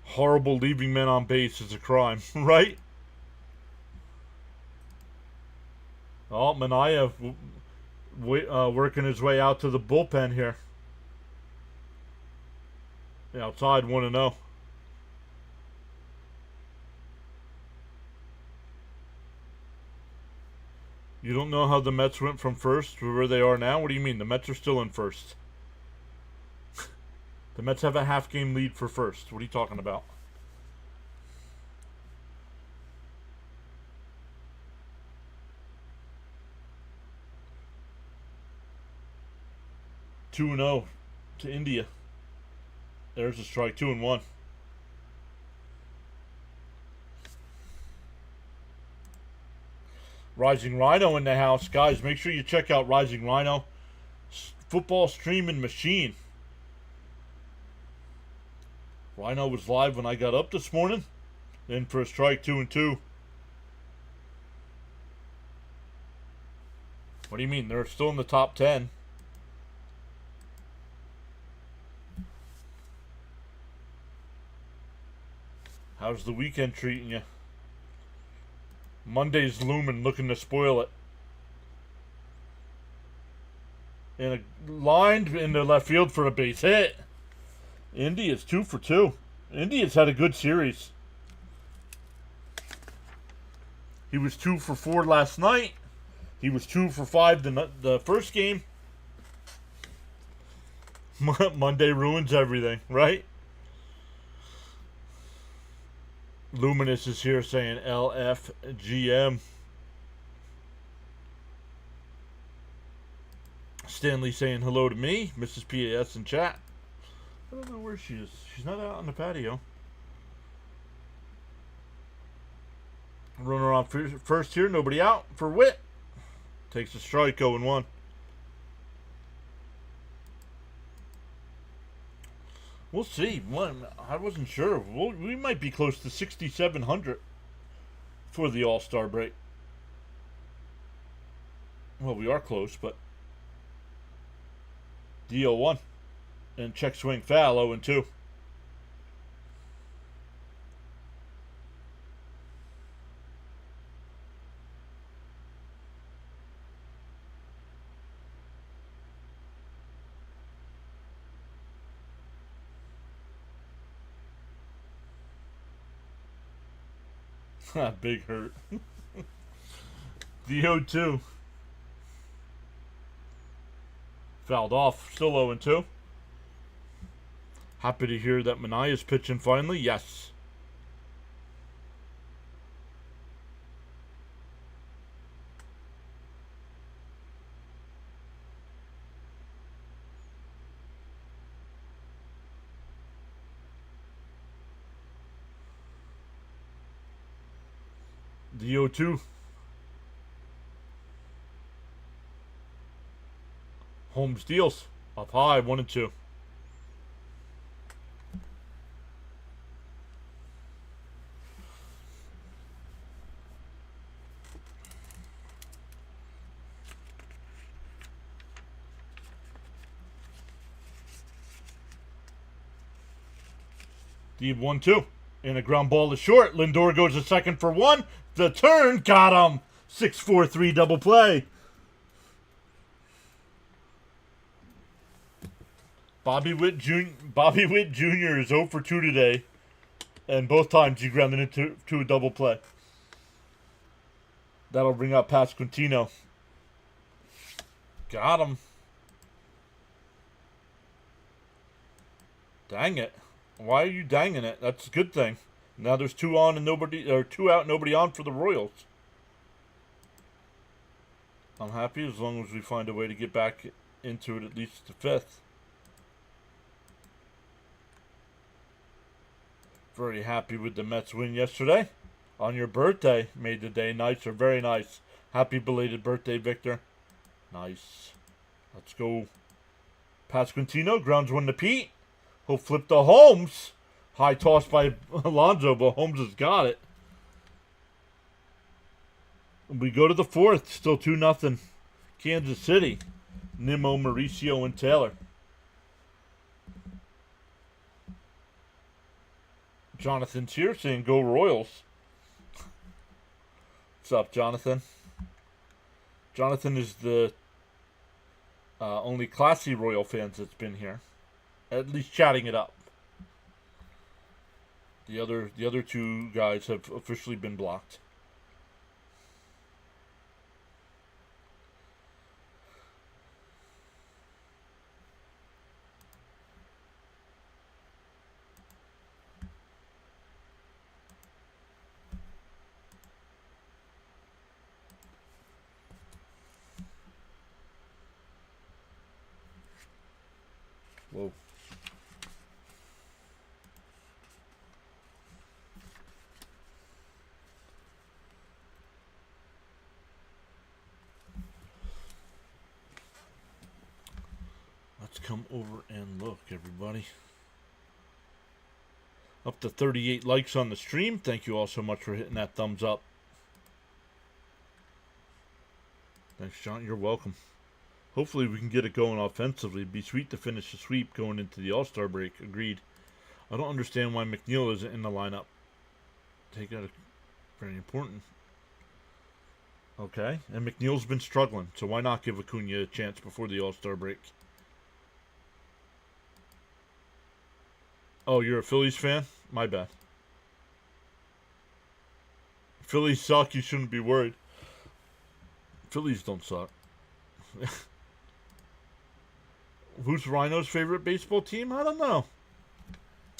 Horrible leaving men on base is a crime, right? Oh, Mania working his way out to the bullpen here. Outside 1-0. You don't know how the Mets went from first to where they are now? What do you mean? The Mets are still in first. The Mets have a half-game lead for first. What are you talking about? Two and 0 to India. There's a strike. 2-1. Rising Rhino in the house, guys. Make sure you check out Rising Rhino football streaming machine. Rhino was live when I got up this morning. In for a strike. 2-2. What do you mean? They're still in the top 10. How's the weekend treating you? Monday's looming, looking to spoil it. And a lined in the left field for a base hit. India's 2 for 2. India's had a good series. He was 2 for 4 last night. He was 2 for 5 the first game. Monday ruins everything, right? Luminous is here saying LFGM. Stanley saying hello to me. Mrs. PAS in chat. I don't know where she is. She's not out on the patio. Runner on first here. Nobody out for Witt. Takes a strike. 0-1. We'll see. I wasn't sure. We might be close to 6,700 for the All-Star break. Well, we are close, but DO1 and check swing foul 0-2. Big hurt. DO2. Fouled off. Still 0-2. Happy to hear that Manaya's pitching finally. Yes. DO2. Home steals. Up high. 1-2. Deep 1-2. And a ground ball is short. Lindor goes to second for 1. The turn got him. 6-4-3 double play. Bobby Witt Jr. is 0 for 2 today. And both times he grounded into a double play. That'll bring up Pasquantino. Got him. Dang it. Why are you danging it? That's a good thing. Now there's 2 on and nobody, or 2 out, nobody on for the Royals. I'm happy as long as we find a way to get back into it at least the 5th. Very happy with the Mets win yesterday. On your birthday, made the day nicer. Very nice. Happy belated birthday, Victor. Nice. Let's go. Pasquantino grounds one to Pete. He'll flip to Holmes. High toss by Alonso, but Holmes has got it. We go to the 4th. Still 2-0. Kansas City. Nimmo, Mauricio, and Taylor. Jonathan's here saying go Royals. What's up, Jonathan? Jonathan is the only classy Royal fans that's been here. At least chatting it up. The other 2 guys have officially been blocked. Whoa. Let's come over and look, everybody. Up to 38 likes on the stream. Thank you all so much for hitting that thumbs up. Thanks, John. You're welcome. Hopefully we can get it going offensively. It'd be sweet to finish the sweep going into the All-Star break. Agreed. I don't understand why McNeil isn't in the lineup. Take out very important. Okay, and McNeil's been struggling, so why not give Acuna a chance before the All-Star break? Oh, you're a Phillies fan? My bad. Phillies suck, you shouldn't be worried. Phillies don't suck. Who's Rhino's favorite baseball team? I don't know.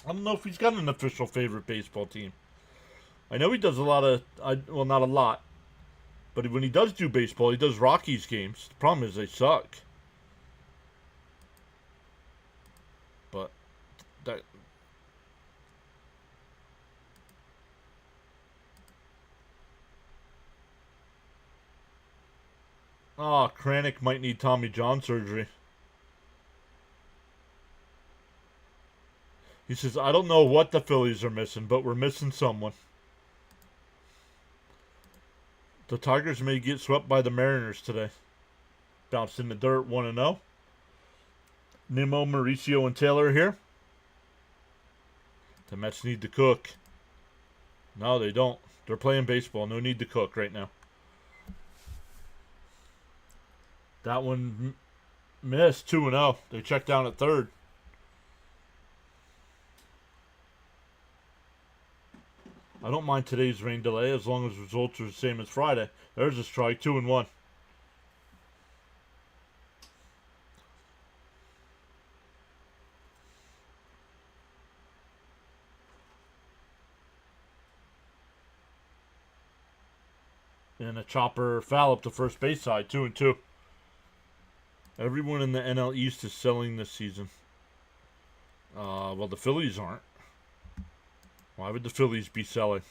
I don't know if he's got an official favorite baseball team. I know he does a lot of, well, not a lot, but when he does do baseball, he does Rockies games. The problem is they suck. But that. Oh, Kranick might need Tommy John surgery. He says, I don't know what the Phillies are missing, but we're missing someone. The Tigers may get swept by the Mariners today. Bounced in the dirt, 1-0. Nimmo, Mauricio, and Taylor are here. The Mets need to cook. No, they don't. They're playing baseball. No need to cook right now. That one missed, 2-0. They checked down at third. I don't mind today's rain delay as long as results are the same as Friday. There's a strike, 2-1. And a chopper foul up the first base side, 2-2. Everyone in the NL East is selling this season. Well, the Phillies aren't. Why would the Phillies be selling?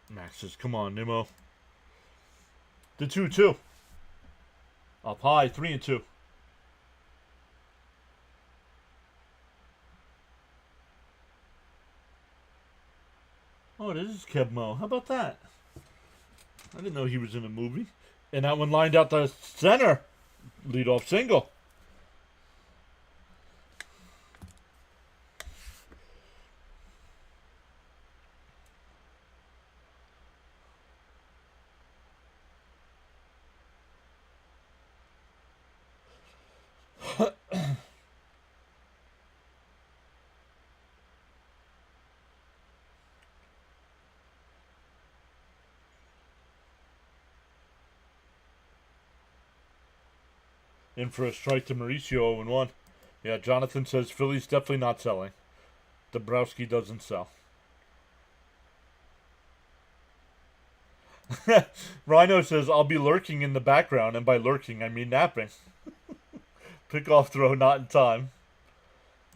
Max says, come on, Nimmo. The 2-2. Up high, 3-2. Oh, this is Kebmo. How about that? I didn't know he was in a movie. And that one lined out the center. Leadoff single. In for a strike to Mauricio, 0-1. Yeah, Jonathan says Philly's definitely not selling. Dabrowski doesn't sell. Rhino says, I'll be lurking in the background, and by lurking, I mean napping. Pickoff throw not in time.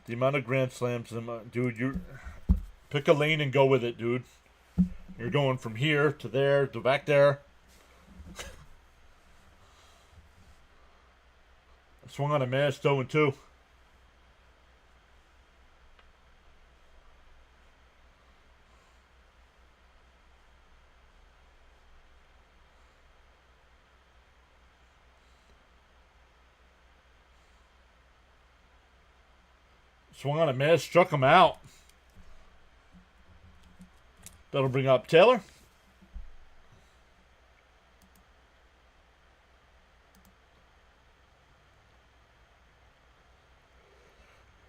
The amount of grand slams, dude, you pick a lane and go with it, dude. You're going from here to there to back there. Swung on a miss, 0-2. Swung on a miss, struck him out. That'll bring up Taylor.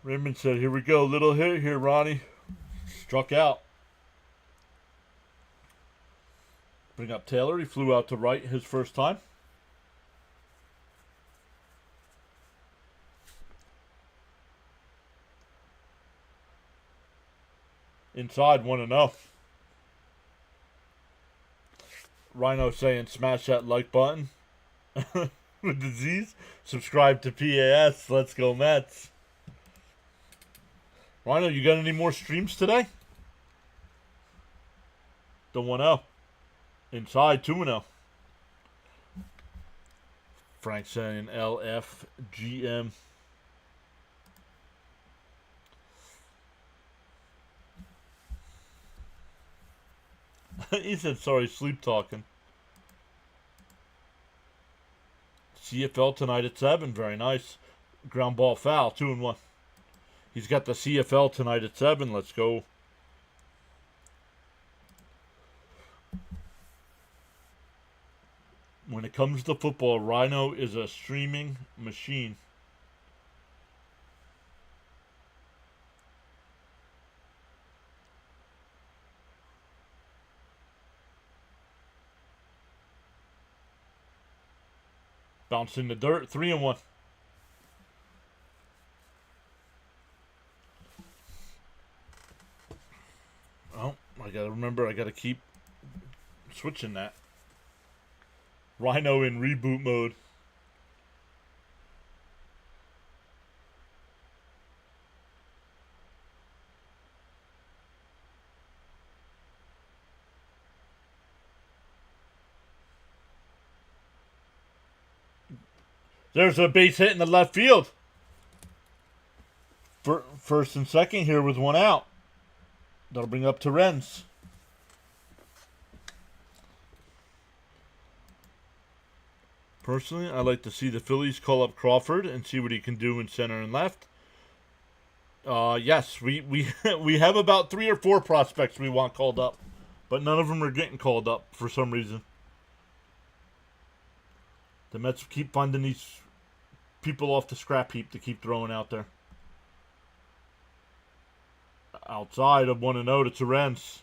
Raymond said, here we go. Little hit here, Ronnie. Struck out. Bring up Taylor. He flew out to right his first time. Inside, 1-0. Rhino saying, smash that like button. With disease. Subscribe to PAS. Let's go, Mets. Rhino, you got any more streams today? The 1-0. Inside, 2-0. Frank saying LFGM. He said, sorry, sleep talking. CFL tonight at 7. Very nice. Ground ball foul, 2-1. He's got the CFL tonight at 7. Let's go. When it comes to football, Rhino is a streaming machine. Bounce in the dirt, 3-1. Oh, I gotta remember, I gotta keep switching that. Rhino in reboot mode. There's a base hit in the left field. First and second here with one out. That'll bring up Terrence. Personally, I like to see the Phillies call up Crawford and see what he can do in center and left. Yes, we we have about 3 or 4 prospects we want called up, but none of them are getting called up for some reason. The Mets keep finding these people off the scrap heap to keep throwing out there. Outside of 1-0 to Terrence.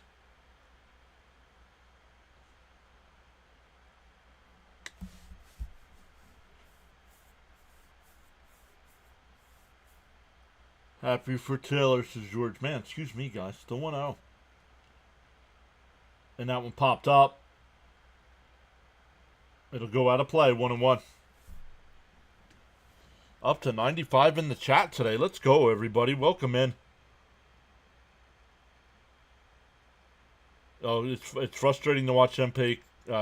Happy for Taylor, says George. Man, excuse me, guys. Still 1-0. And that one popped up. It'll go out of play, 1-1. Up to 95 in the chat today. Let's go, everybody. Welcome in. Oh, it's frustrating to watch them pay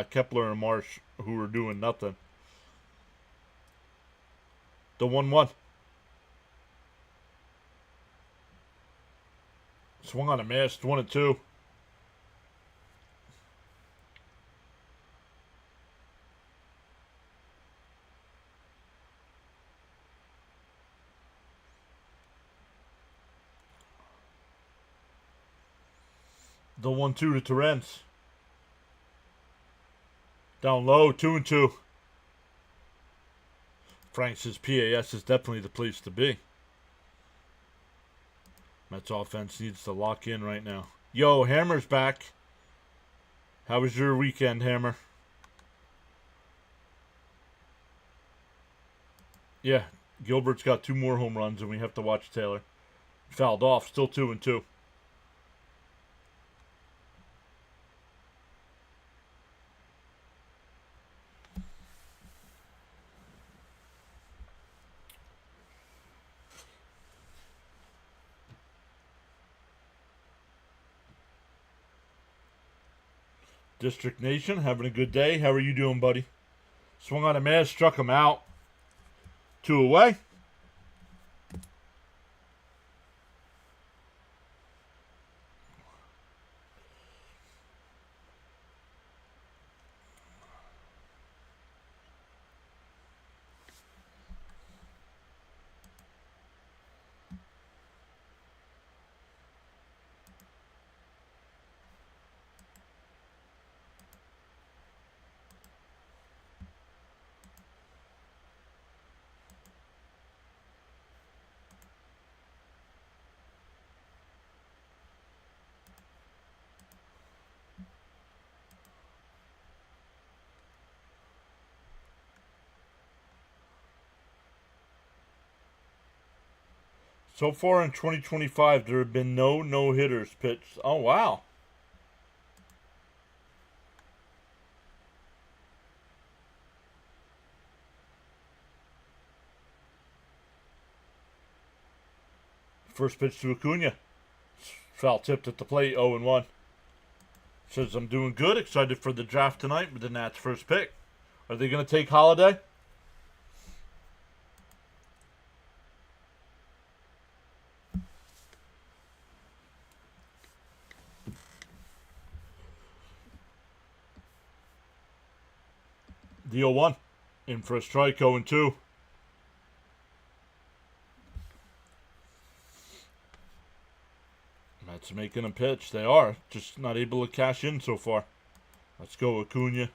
Kepler and Marsh, who are doing nothing. The 1-1. Swung on a miss, 1-2. The 1-2 to Terrence. Down low, 2-2. Frank says PAS is definitely the place to be. Mets offense needs to lock in right now. Yo, Hammer's back. How was your weekend, Hammer? Yeah, Gilbert's got 2 more home runs, and we have to watch Taylor. Fouled off, still 2-2. District Nation, having a good day. How are you doing, buddy? Swung on a miss, struck him out. 2 away. So far in 2025, there have been no no-hitters pitched. Oh, wow. First pitch to Acuna. Foul tipped at the plate, 0-1. Says, I'm doing good, excited for the draft tonight with the Nats' first pick. Are they going to take Holiday? The 0-1. In for a strike, 0-2. Mets making a pitch. They are. Just not able to cash in so far. Let's go, Acuna.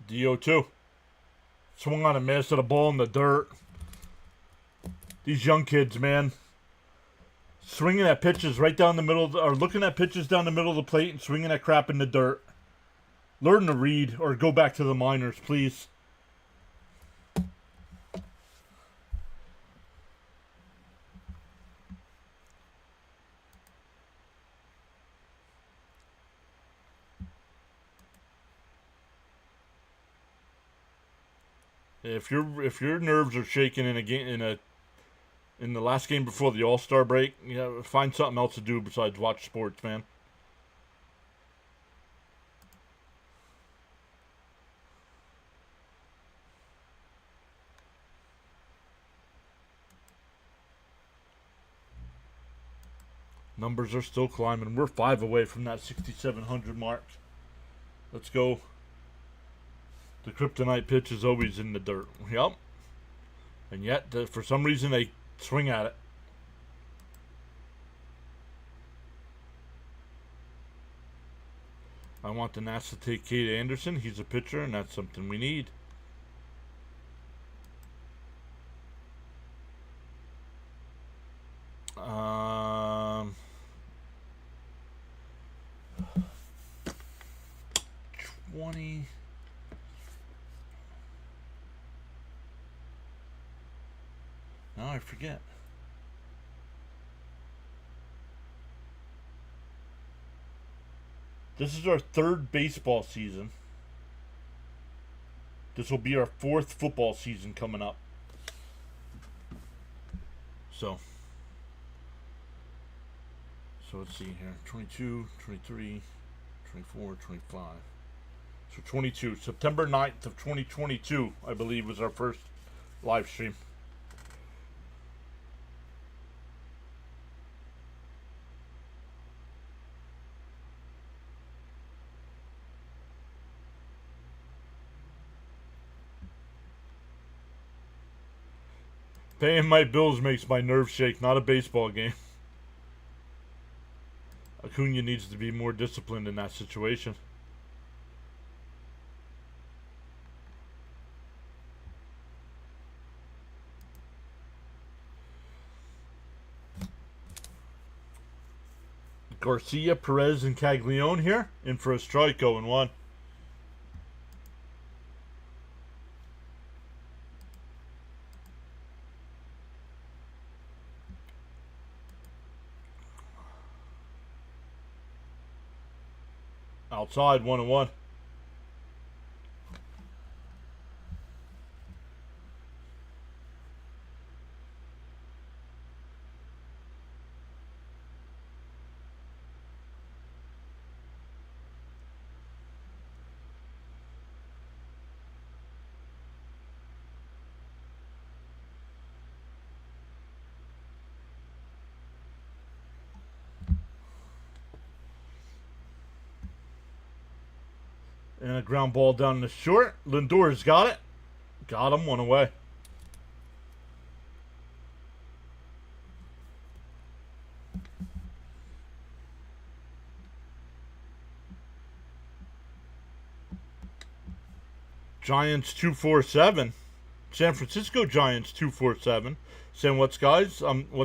The 0-2. Swung on a miss at a ball in the dirt. These young kids, man. Swinging at pitches right down the middle, or looking at pitches down the middle of the plate and swinging at crap in the dirt. Learn to read or go back to the minors, please. If your nerves are shaking in a game in the last game before the All-Star break, find something else to do besides watch sports, man. Numbers are still climbing. We're 5 away from that 6,700 mark. Let's go. The kryptonite pitch is always in the dirt. Yep. And yet, for some reason, they swing at it. I want the Nats to take Cade Anderson. He's a pitcher, and that's something we need. Um, 20. Now I forget. This is our 3rd baseball season. This will be our 4th football season coming up. So let's see here. 22, 23, 24, 25. So 22. September 9th of 2022, I believe, was our first live stream. Paying my bills makes my nerves shake, not a baseball game. Acuna needs to be more disciplined in that situation. Garcia, Perez, and Caglione here. In for a strike, 0-1. Outside, 1-1. And a ground ball down the short. Lindor's got it. Got him, 1 away. Giants 247. San Francisco Giants 247. Saying what's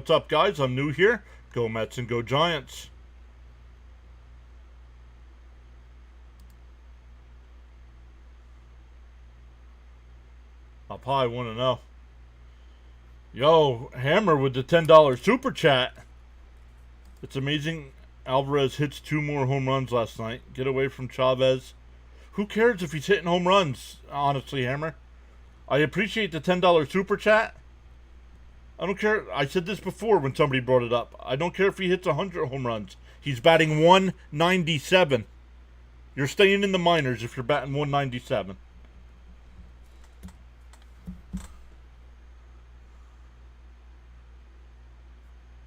up guys? I'm new here. Go Mets and go Giants. Up high, 1-0. Yo, Hammer with the $10 super chat. It's amazing Alvarez hits 2 more home runs last night. Get away from Chavez. Who cares if he's hitting home runs, honestly, Hammer? I appreciate the $10 super chat. I don't care. I said this before when somebody brought it up. I don't care if he hits 100 home runs. He's batting 197. You're staying in the minors if you're batting 197.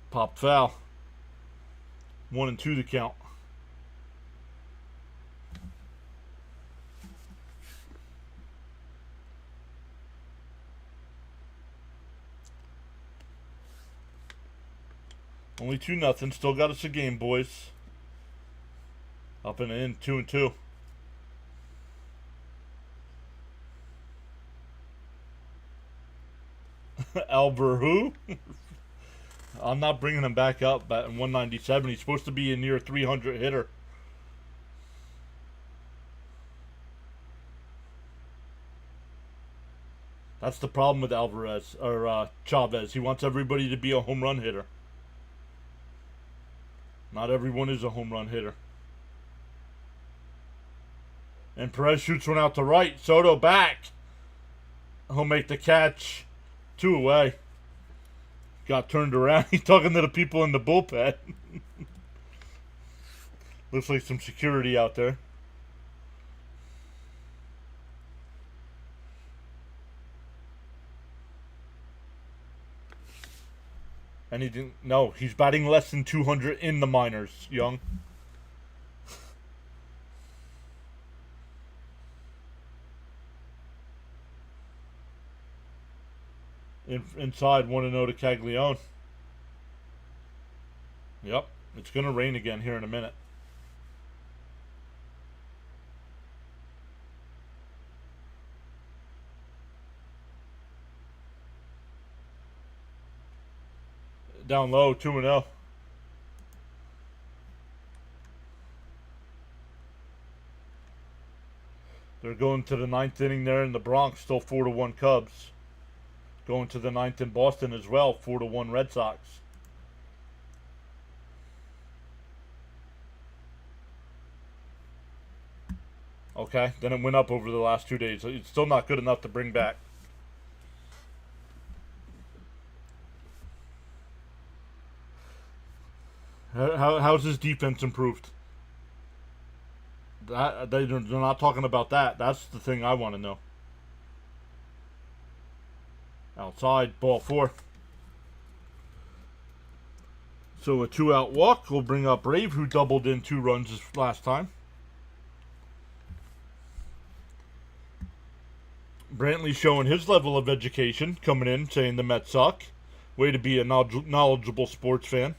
Pop foul. 1-2 the count. Only 2-0. Still got us a game, boys. Up and in, 2-2. Albert who? I'm not bringing him back up batting 197. He's supposed to be a near 300 hitter. That's the problem with Alvarez or Chavez. He wants everybody to be a home run hitter. Not everyone is a home run hitter. And Perez shoots one out to right. Soto back. He'll make the catch. 2 away. Got turned around. He's talking to the people in the bullpen. Looks like some security out there. And he didn't. No, he's batting less than 200 in the minors, Young. Inside, 1-0 to Caglione. Yep, it's going to rain again here in a minute. Down low, 2-0. They're going to the 9th inning there in the Bronx, still 4-1 Cubs. Going to the 9th in Boston as well, 4-1 Red Sox. Okay, then it went up over the last 2 days. It's still not good enough to bring back. How's his defense improved? They're not talking about that. That's the thing I want to know. Outside, ball 4. So a 2-out walk will bring up Brave, who doubled in 2 runs this last time. Brantley showing his level of education, coming in, saying the Mets suck. Way to be a knowledgeable sports fan.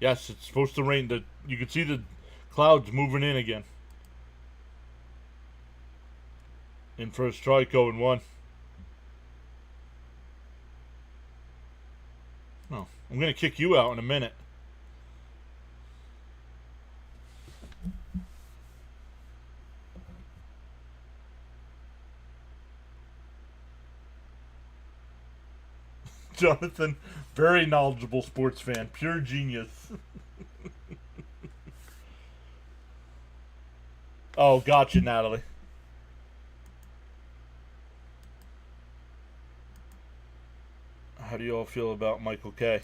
Yes, it's supposed to rain. You can see the clouds moving in again. In for a strike, 0-1. Oh, I'm going to kick you out in a minute. Jonathan, very knowledgeable sports fan. Pure genius. Oh, gotcha, Natalie. How do you all feel about Michael K?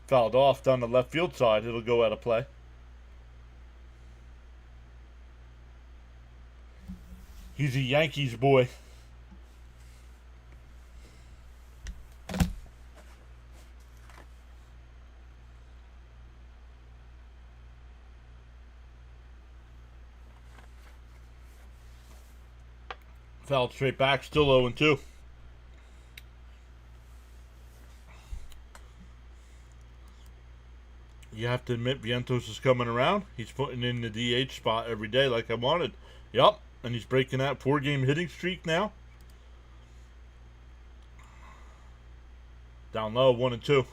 Fouled off down the left field side. It'll go out of play. He's a Yankees boy. Fouled straight back, still 0-2. You have to admit Vientos is coming around. He's putting in the DH spot every day like I wanted. Yup, and he's breaking that 4-game hitting streak now. Down low, 1-2.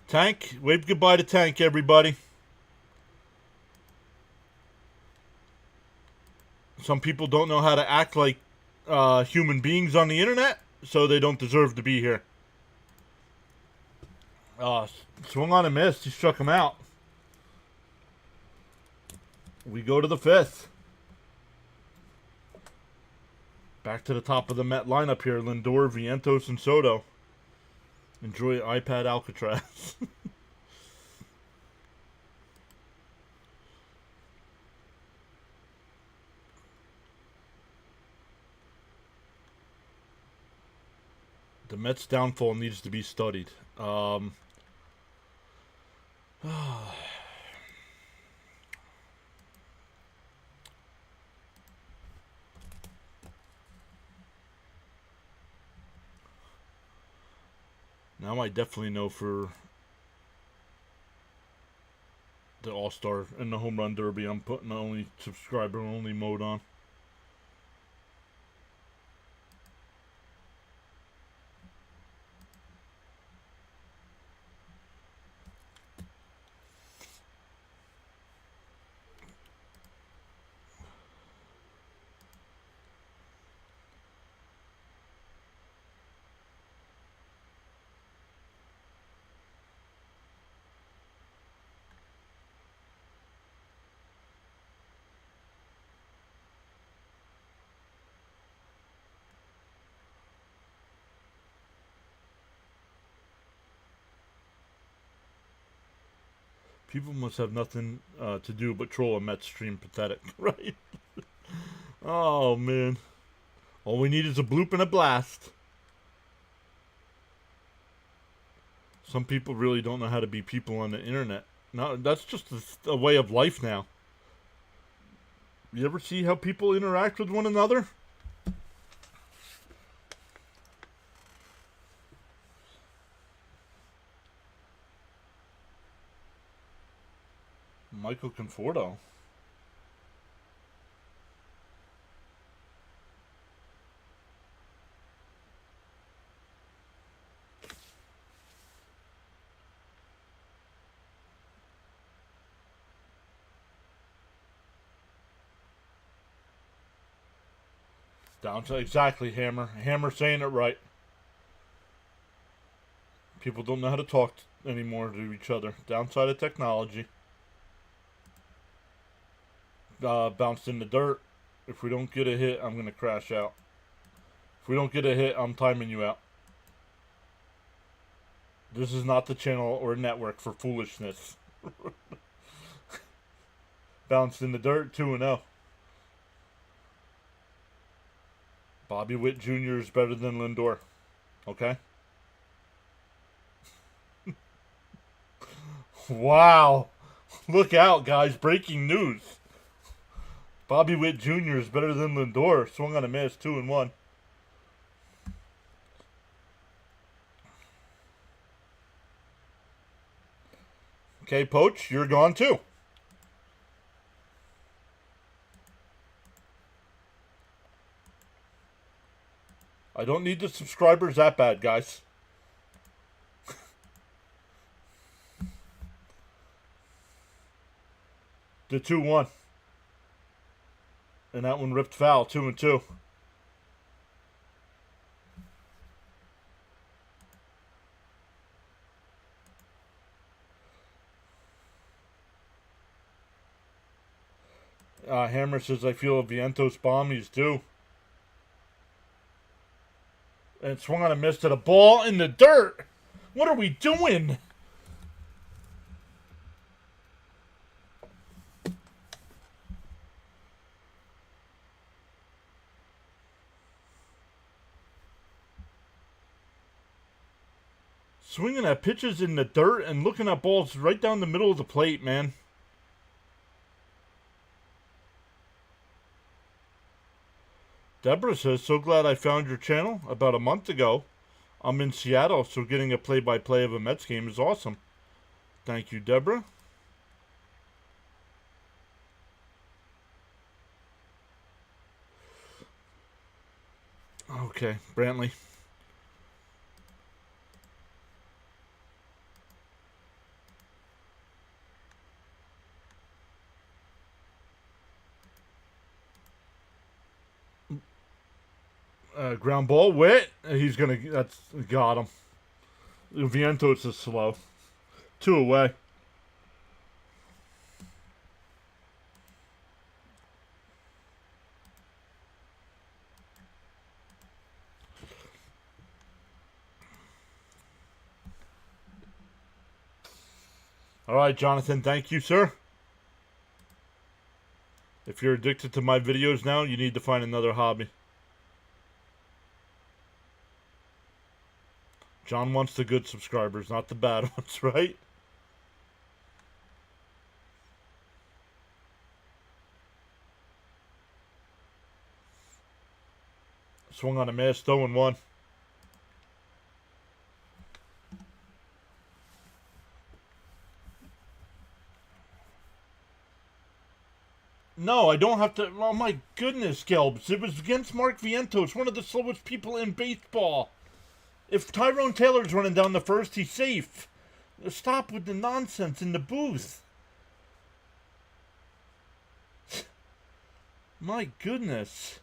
Tank, wave goodbye to Tank, everybody. Some people don't know how to act like human beings on the internet, so they don't deserve to be here. Swung on a miss. He struck him out. We go to the 5th. Back to the top of the Met lineup here. Lindor, Vientos, and Soto. Enjoy iPad Alcatraz. The Mets' downfall needs to be studied. Now I definitely know for the All-Star and the Home Run Derby, I'm putting the only subscriber-only mode on. People must have nothing to do but troll a Mets stream. Pathetic, right? Oh, man. All we need is a bloop and a blast. Some people really don't know how to be people on the internet. No, that's just a way of life now. You ever see how people interact with one another? Michael Conforto. Down to exactly, Hammer. Hammer saying it right. People don't know how to talk anymore to each other. Downside of technology. Bounced in the dirt. If we don't get a hit, I'm going to crash out. If we don't get a hit, I'm timing you out. This is not the channel or network for foolishness. Bounced in the dirt, 2-0. Bobby Witt Jr. is better than Lindor. Okay? Wow. Look out, guys. Breaking news. Bobby Witt Jr. is better than Lindor. Swung on a miss, 2-1. Okay, Poach, you're gone too. I don't need the subscribers that bad, guys. The 2-1. And that one ripped foul, 2-2. Hammer says, I feel a Vientos bomb. He's due. And swung on a miss to the ball in the dirt. What are we doing? Swinging at pitches in the dirt and looking at balls right down the middle of the plate, man. Deborah says, so glad I found your channel about a month ago. I'm in Seattle, so getting a play-by-play of a Mets game is awesome. Thank you, Deborah. Okay, Brantley. Ground ball, wet. He's gonna. That's got him. Vientos is slow. 2 away. All right, Jonathan. Thank you, sir. If you're addicted to my videos now, you need to find another hobby. John wants the good subscribers, not the bad ones, right? Swung on a miss, 0-1. No, I don't have to. Oh my goodness, Gelbs. It was against Mark Vientos, one of the slowest people in baseball. If Tyrone Taylor's running down the first, he's safe. Stop with the nonsense in the booth. My goodness.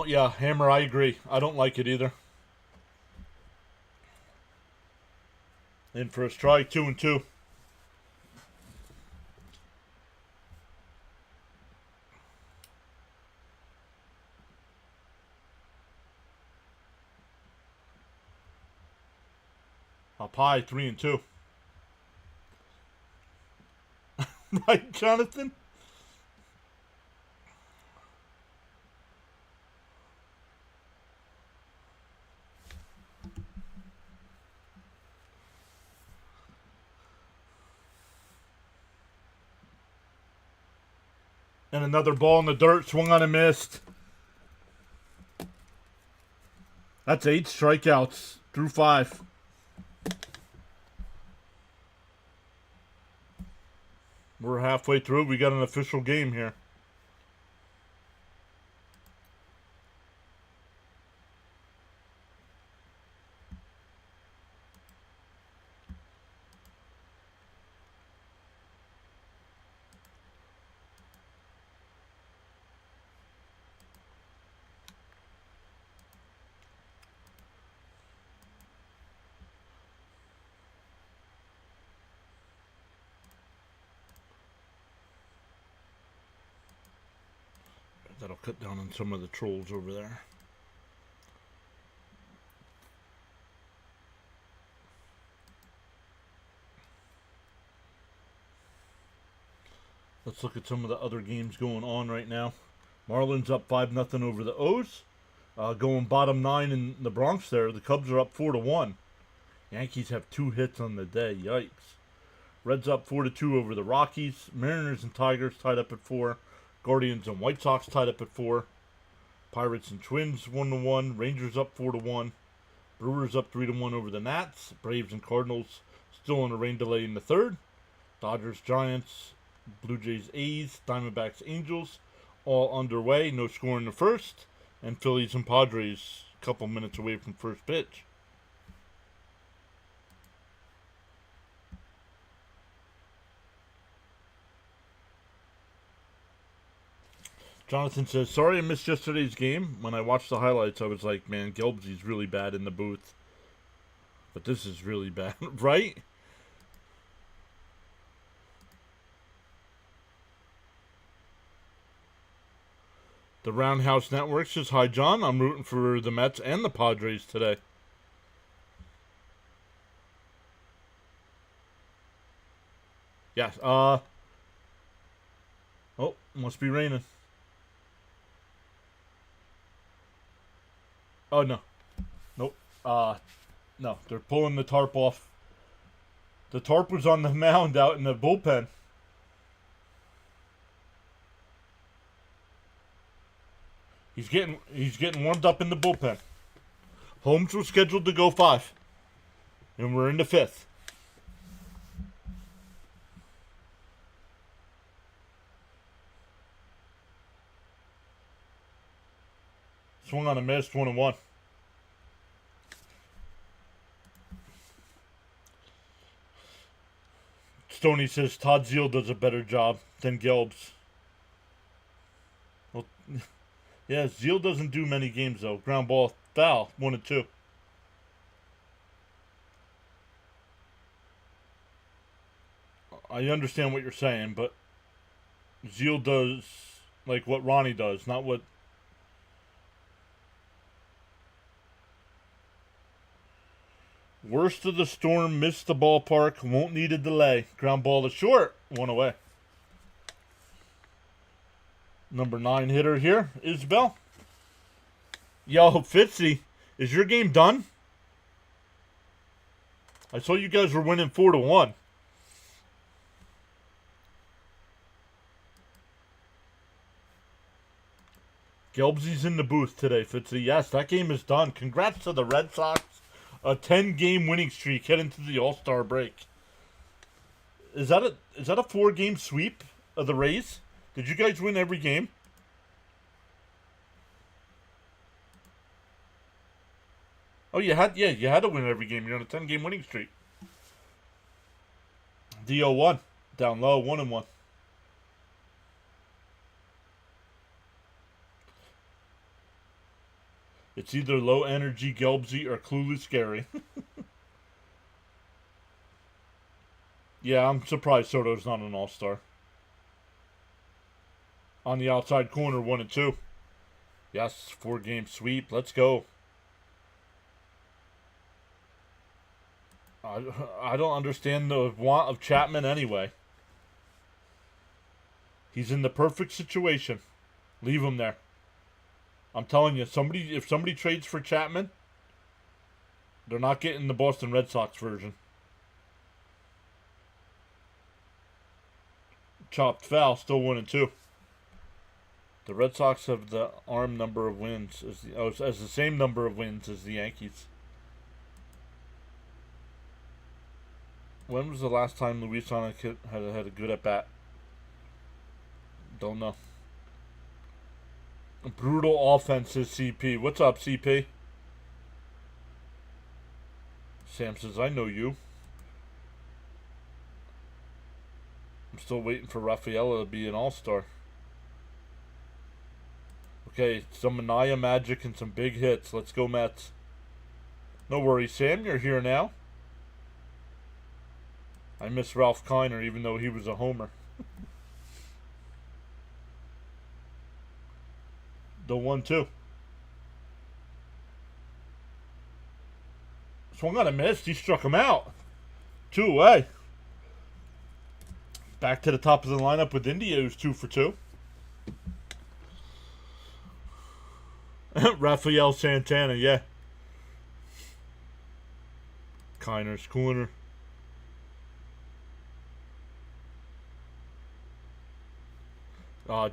Yeah, Hammer, I agree. I don't like it either. In for a strike, 2-2. Up high, 3-2. Right, Jonathan? And another ball in the dirt, swung on and missed. That's 8 strikeouts through 5. We're halfway through. We got an official game here. That'll cut down on some of the trolls over there. Let's look at some of the other games going on right now. Marlins up 5-0 over the O's. Going bottom 9 in the Bronx there. The Cubs are up 4-1. Yankees have 2 hits on the day. Yikes. Reds up 4-2 over the Rockies. Mariners and Tigers tied up at 4. Guardians and White Sox tied up at 4. Pirates and Twins 1-1. Rangers up 4-1. Brewers up 3-1 over the Nats. Braves and Cardinals still on a rain delay in the 3rd. Dodgers, Giants, Blue Jays, A's, Diamondbacks, Angels all underway. No score in the 1st. And Phillies and Padres a couple minutes away from first pitch. Jonathan says, sorry I missed yesterday's game. When I watched the highlights, I was like, man, Gelbsy's really bad in the booth. But this is really bad, right? The Roundhouse Network says, hi, John. I'm rooting for the Mets and the Padres today. Yes, oh, must be raining. Oh, no. Nope. No, they're pulling the tarp off. The tarp was on the mound out in the bullpen. He's getting warmed up in the bullpen. Holmes was scheduled to go 5. And we're in the 5th. Swung on a miss, 1-1. Stoney says Todd Zeal does a better job than Gelbs. Well, yeah, Zeal doesn't do many games though. Ground ball, foul, 1-2. I understand what you're saying, but Zeal does like what Ronnie does, not what. Worst of the storm, missed the ballpark, won't need a delay. Ground ball to short, 1 away. Number 9 hitter here, Isabel. Yo, Fitzy, is your game done? I saw you guys were winning 4-1. Gelbsy's in the booth today, Fitzy. Yes, that game is done. Congrats to the Red Sox. A 10-game winning streak heading to the All-Star break. Is that a 4-game sweep of the Rays? Did you guys win every game? Oh, you had to win every game. You're on a 10-game winning streak. DO1 down low, 1-1. It's either low energy Gelbsy or clueless Gary. Yeah, I'm surprised Soto's not an all-star. On the outside corner, 1-2. Yes, 4-game sweep. Let's go. I don't understand the want of Chapman anyway. He's in the perfect situation. Leave him there. I'm telling you, if somebody trades for Chapman, they're not getting the Boston Red Sox version. Chopped foul, still 1-2. The Red Sox have the number of wins as the same number of wins as the Yankees. When was the last time Luis Sonic had a good at bat? Don't know. Brutal offense is CP. What's up, CP? Sam says, I know you. I'm still waiting for Rafaela to be an all-star. Okay, some Mania magic and some big hits. Let's go, Mets. No worries, Sam. You're here now. I miss Ralph Kiner, even though he was a homer. The 1-2. Swung on a miss. He struck him out. 2 away. Back to the top of the lineup with India, who's 2 for 2. Rafael Santana, yeah. Kiner's corner.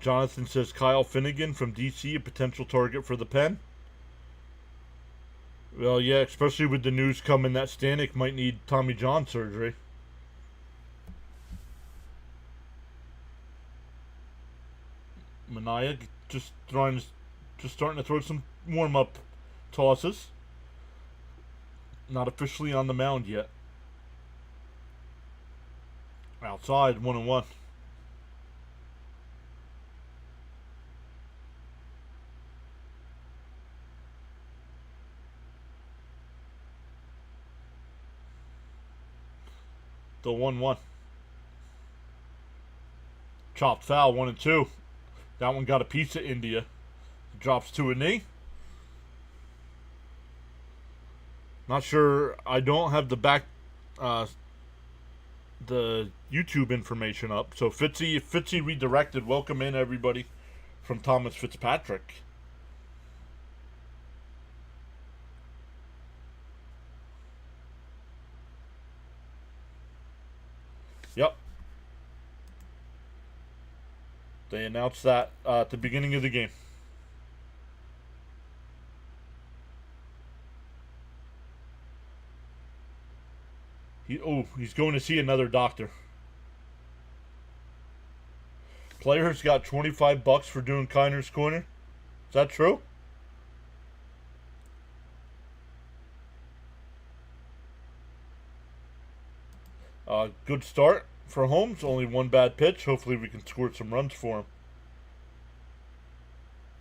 Jonathan says Kyle Finnegan from DC, a potential target for the pen. Well, yeah, especially with the news coming that Stanek might need Tommy John surgery. Mania just starting to throw some warm-up tosses. Not officially on the mound yet. Outside, 1-1. The 1-1. Chopped foul, 1 and 2. That one got a piece of India. Drops to a knee. Not sure. I don't have the the YouTube information up. So Fitzy redirected. Welcome in, everybody, from Thomas Fitzpatrick. Yep. They announced that at the beginning of the game. He's going to see another doctor. Players got $25 for doing Kiner's Corner. Is that true? Good start for Holmes. Only one bad pitch. Hopefully we can score some runs for him.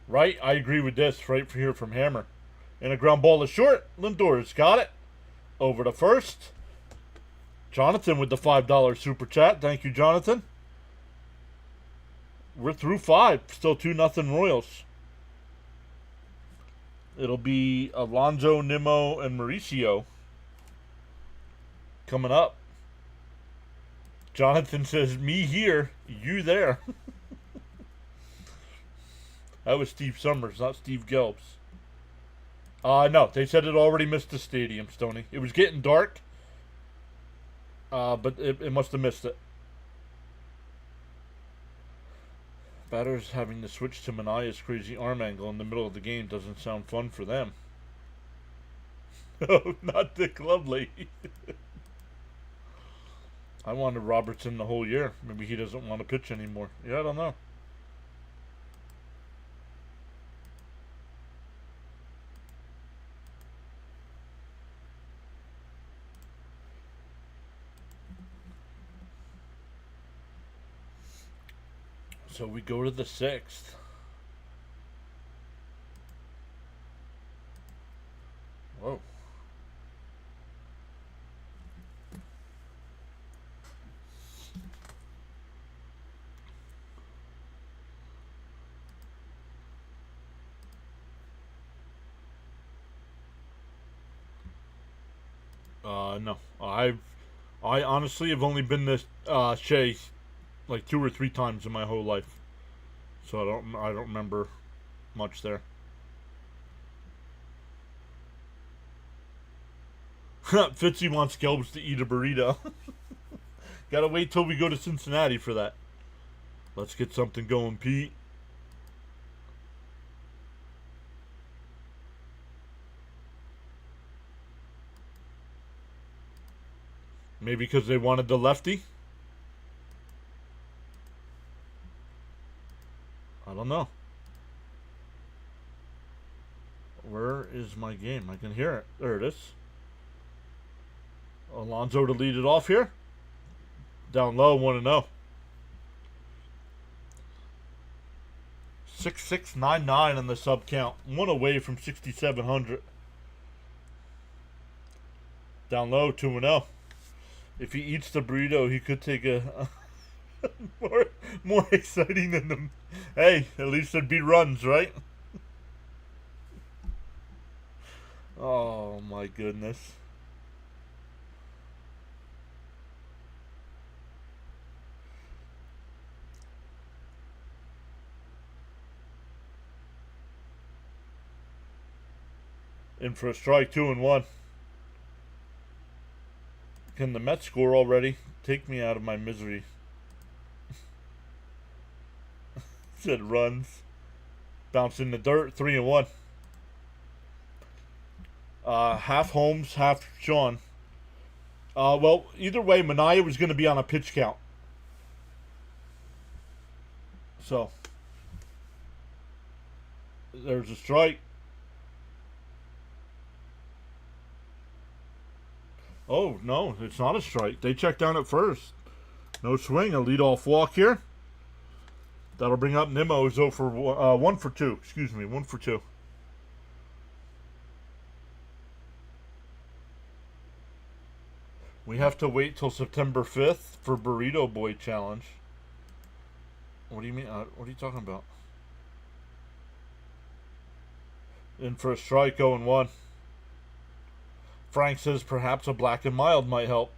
Right? I agree with this. Right here from Hammer. And a ground ball is short. Lindor's got it. Over to first. Jonathan with the $5 super chat. Thank you, Jonathan. We're through 5. Still 2-0 Royals. It'll be Alonso, Nimmo, and Mauricio coming up. Jonathan says, me here, you there. That was Steve Summers, not Steve Gelbs. No, they said it already missed the stadium, Stoney. It was getting dark, but it must have missed it. Batters having to switch to Manaya's crazy arm angle in the middle of the game doesn't sound fun for them. Oh, not Dick Lovely. I wanted Robertson the whole year. Maybe he doesn't want to pitch anymore. Yeah, I don't know. So we go to the 6th. Whoa. No. I honestly have only been to Shea like 2 or 3 times in my whole life, so I don't remember much there. Fitzy wants Gelbs to eat a burrito. Gotta wait till we go to Cincinnati for that. Let's get something going, Pete. Maybe because they wanted the lefty? I don't know. Where is my game? I can hear it. There it is. Alonso to lead it off here. Down low, 1-0. 6699 on the sub count. 1 away from 6,700. Down low, 2-0. If he eats the burrito, he could take a more exciting than them. Hey, at least there'd be runs, right? Oh my goodness. In for a strike, 2-1. Can the Mets score already? Take me out of my misery. Said runs. Bounce in the dirt, 3-1. Half Holmes, half Sean. Well, either way, Manaya was going to be on a pitch count. So, there's a strike. Oh, no, it's not a strike. They checked down at first. No swing, a leadoff walk here. That'll bring up Nimmo, who's 1 for 2. Excuse me, 1 for 2. We have to wait till September 5th for Burrito Boy Challenge. What do you mean? What are you talking about? In for a strike, 0-1. Frank says perhaps a black and mild might help.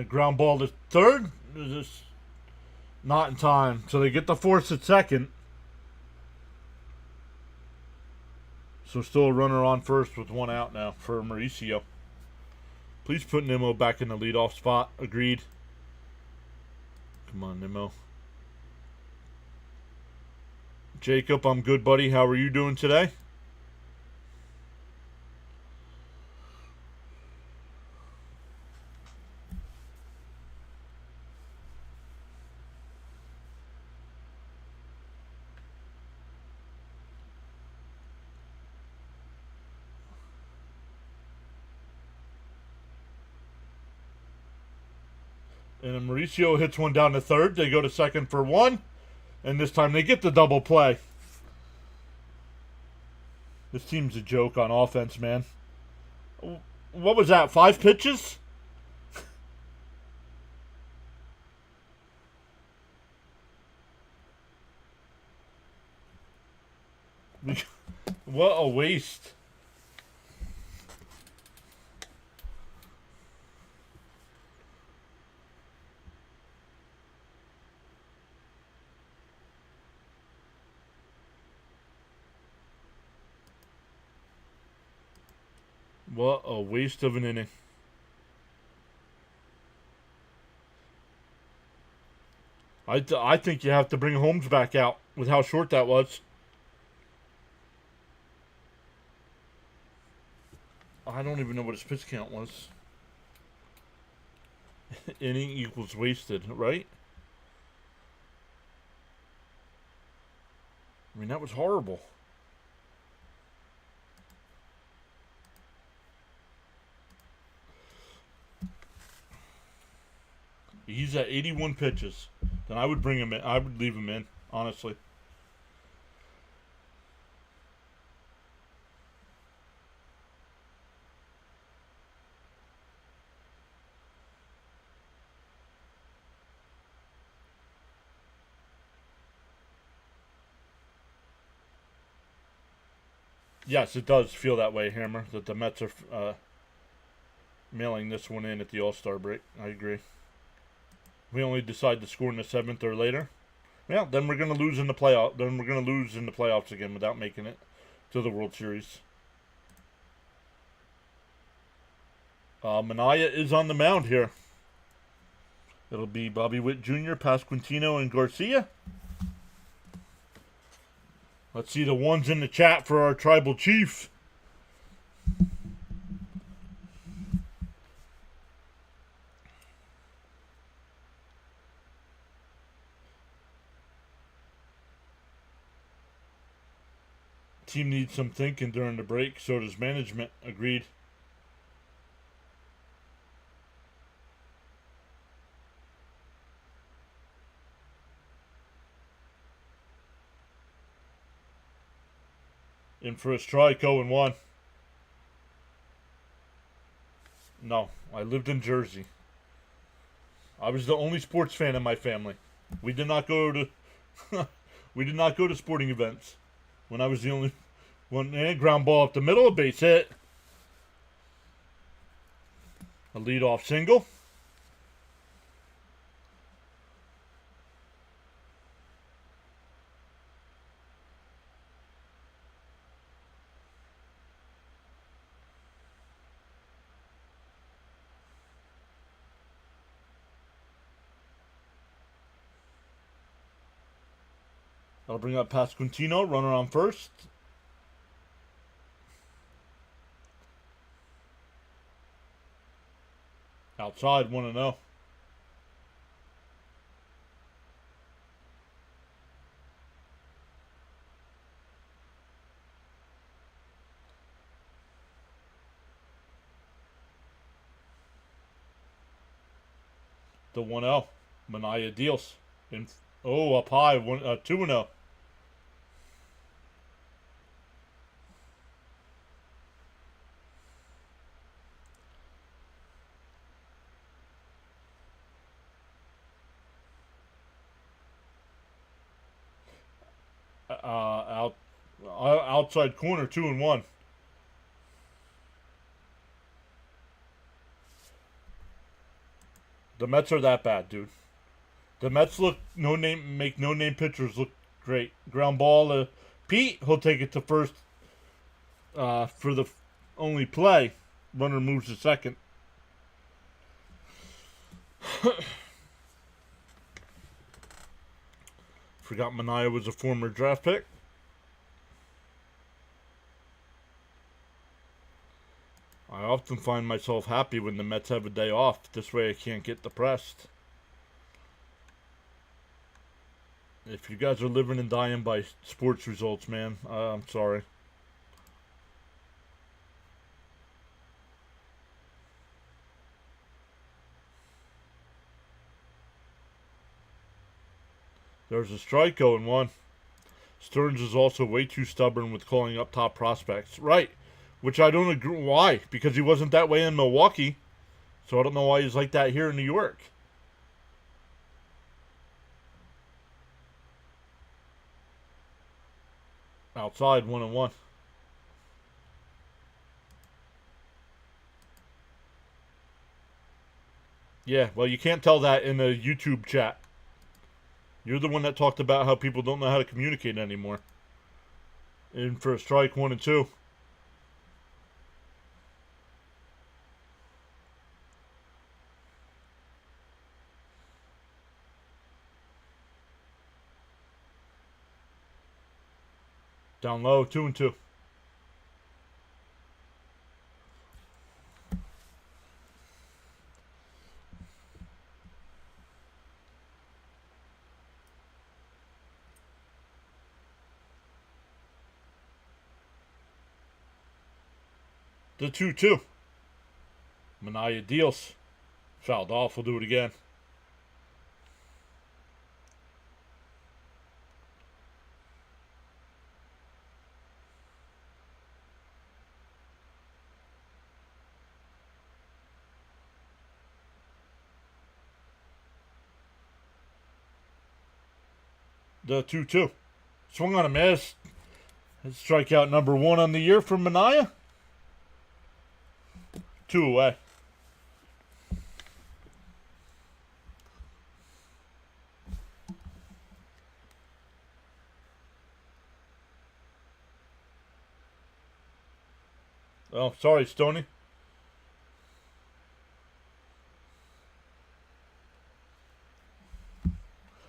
Ground ball to third. Is this not in time? So they get the force at second. So still a runner on first with one out now for Mauricio. Please put Nimmo back in the leadoff spot. Agreed. Come on, Nimmo. Jacob, I'm good, buddy. How are you doing today? And then Mauricio hits one down to third. They go to second for one. And this time they get the double play. This team's a joke on offense, man. What was that? 5 pitches? What a waste. What a waste of an inning. I think you have to bring Holmes back out with how short that was. I don't even know what his pitch count was. Inning equals wasted, right? I mean, that was horrible. He's at 81 pitches. Then I would bring him in. I would leave him in, honestly. Yes, it does feel that way, Hammer, that the Mets are mailing this one in at the All-Star break. I agree. We only decide to score in the 7th or later. Yeah, then we're going to lose in the playoff. Then we're going to lose in the playoffs again without making it to the World Series. Minaya is on the mound here. It'll be Bobby Witt Jr., Pasquantino, and Garcia. Let's see the ones in the chat for our tribal chief. Team needs some thinking during the break. So does management. Agreed. In for a strike, 0-1. No, I lived in Jersey. I was the only sports fan in my family. We did not go to we did not go to sporting events when I was the only one. Ground ball up the middle, a base hit. A leadoff single. I'll bring up Pasquantino, runner on first. Outside, 1-0. The 1-0. Mania deals. Up high, 2-0. Outside corner, 2-1. The Mets are that bad, dude. The Mets make no name pitchers look great. Ground ball to Pete. He'll take it to first for the only play. Runner moves to second. Forgot Mania was a former draft pick. I often find myself happy when the Mets have a day off. This way I can't get depressed. If you guys are living and dying by sports results, man, I'm sorry. There's a strike going one. Stearns is also way too stubborn with calling up top prospects. Right. Which I don't agree. Why? Because he wasn't that way in Milwaukee. So I don't know why he's like that here in New York. Outside, 1-1. Yeah, well, you can't tell that in a YouTube chat. You're the one that talked about how people don't know how to communicate anymore. In for a strike, 1-2. Down low, 2-2. The 2-2. Mania deals. Fouled off. We'll do it again. The 2-2. Swung on a miss. Strikeout number 1 on the year for Mania. 2 away. Oh, sorry, Stoney.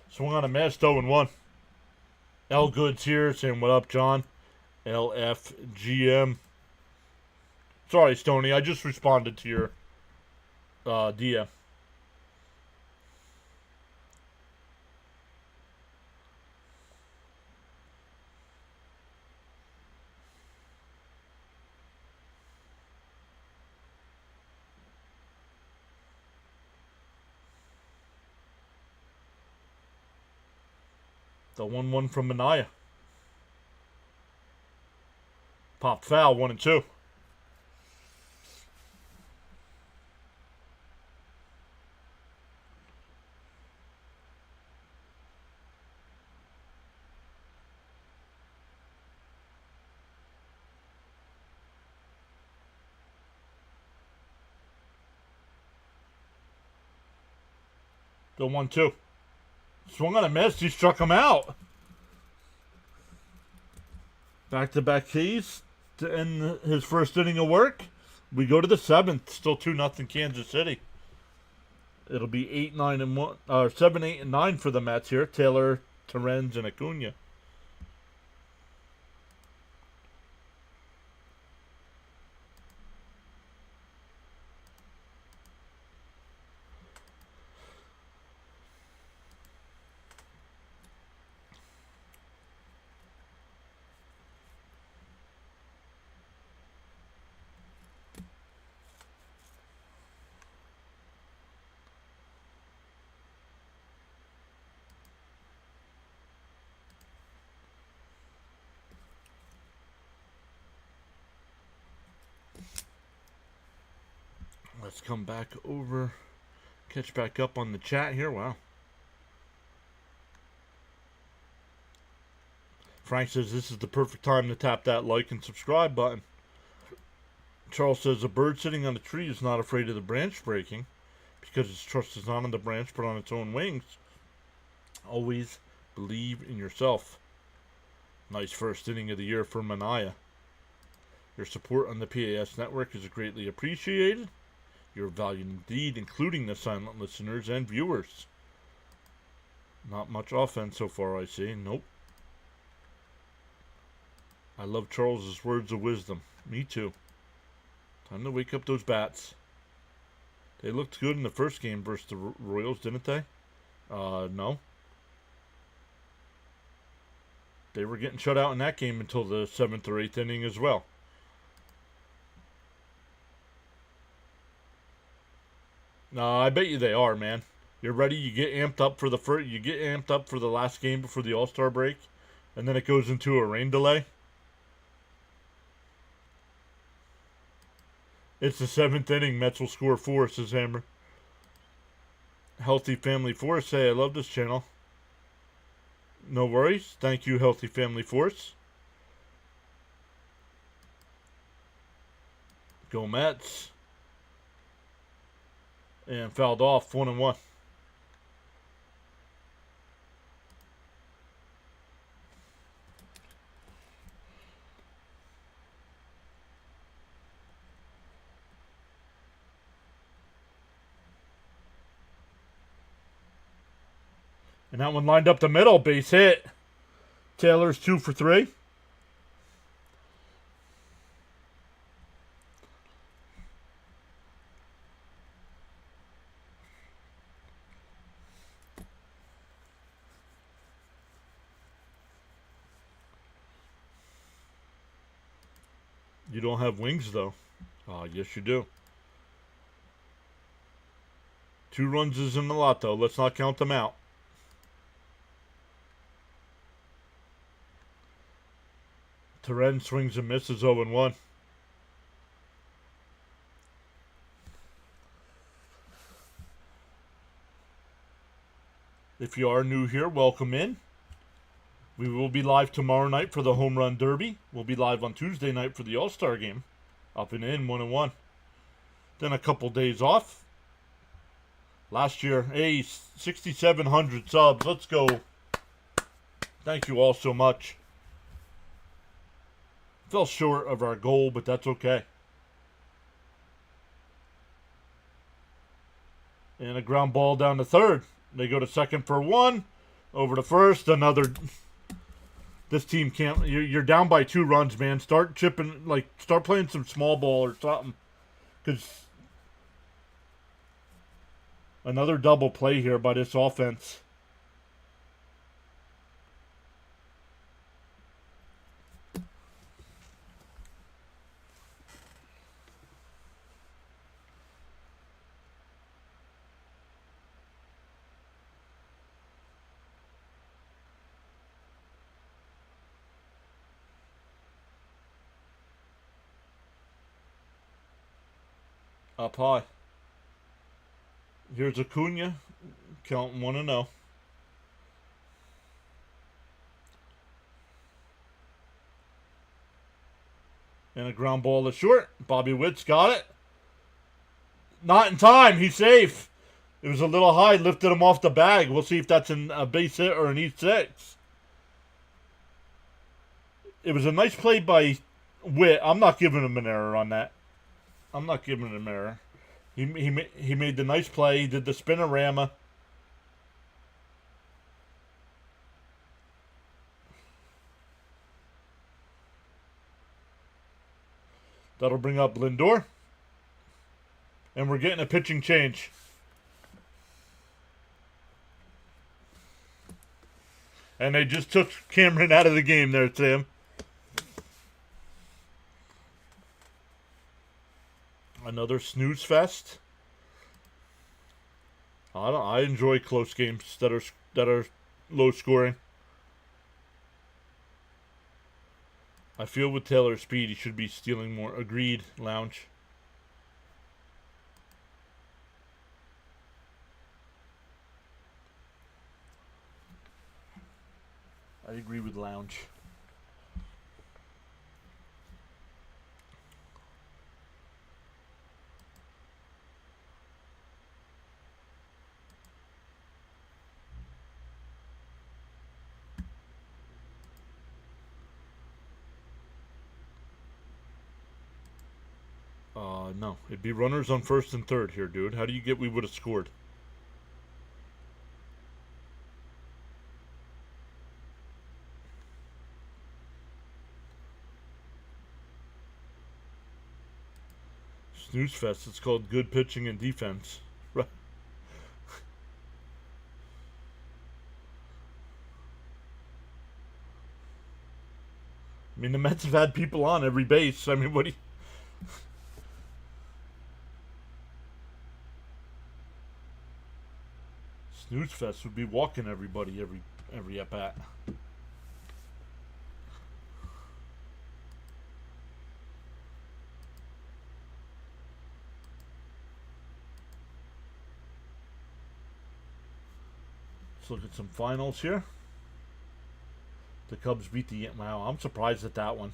Swung on a miss, 0-1. L Goods here saying, what up, John? LFGM. Sorry, Stoney. I just responded to your DM. The 1-1 from Mania. Pop foul, 1-2. The 1-2. Swung on a miss. He struck him out. Back-to-back keys to end his first inning of work. We go to the 7th. Still 2-0 Kansas City. It'll be 8-9 and 7, 8, and 9 for the Mets here. Taylor, Terens, and Acuna. Let's come back over. Catch back up on the chat here. Wow. Frank says this is the perfect time to tap that like and subscribe button. Charles says a bird sitting on a tree is not afraid of the branch breaking because its trust is not on the branch but on its own wings. Always believe in yourself. Nice first inning of the year for Manaya. Your support on the PAS network is greatly appreciated. You're valued indeed, including the silent listeners and viewers. Not much offense so far, I see. Nope. I love Charles's words of wisdom. Me too. Time to wake up those bats. They looked good in the first game versus the Royals, didn't they? No. They were getting shut out in that game until the 7th or 8th inning as well. No, I bet you they are, man. You're ready. You get amped up for the first. You get amped up for the last game before the All-Star break, and then it goes into a rain delay. It's the 7th inning. Mets will score 4, says Hammer. Healthy Family Force say I love this channel. No worries. Thank you, Healthy Family Force. Go Mets. And fouled off 1-1. And that one lined up the middle. Base hit. Taylor's 2 for 3. You don't have wings, though. Yes, you do. 2 runs isn't a lot, though. Let's not count them out. Terren swings and misses 0-1. If you are new here, welcome in. We will be live tomorrow night for the Home Run Derby. We'll be live on Tuesday night for the All-Star Game. Up and in, 1-1. Then a couple days off. Last year, 6,700 subs. Let's go. Thank you all so much. Fell short of our goal, but that's okay. And a ground ball down to third. They go to second for 1. Over to first. Another. This team can't. You're down by 2 runs, man. Start chipping. Start playing some small ball or something. Because another double play here by this offense. Up high. Here's Acuna, counting 1-0. And a ground ball to short. Bobby Witt's got it. Not in time. He's safe. It was a little high. Lifted him off the bag. We'll see if that's a base hit or an E6. It was a nice play by Witt. I'm not giving him an error on that. I'm not giving him an error. He made the nice play. He did the spinorama. That'll bring up Lindor. And we're getting a pitching change. And they just took Cameron out of the game there, Sam. Another snooze fest. I enjoy close games that are low scoring. I feel with Taylor's speed, he should be stealing more. Agreed, Lounge. I agree with Lounge. No. It'd be runners on first and third here, dude. How do you get we would have scored? Snooze fest. It's called good pitching and defense. Right. I mean, the Mets have had people on every base. I mean, what do you... Snooze fest would be walking everybody every at bat. Let's look at some finals here. The Cubs beat the... Wow, I'm surprised at that one.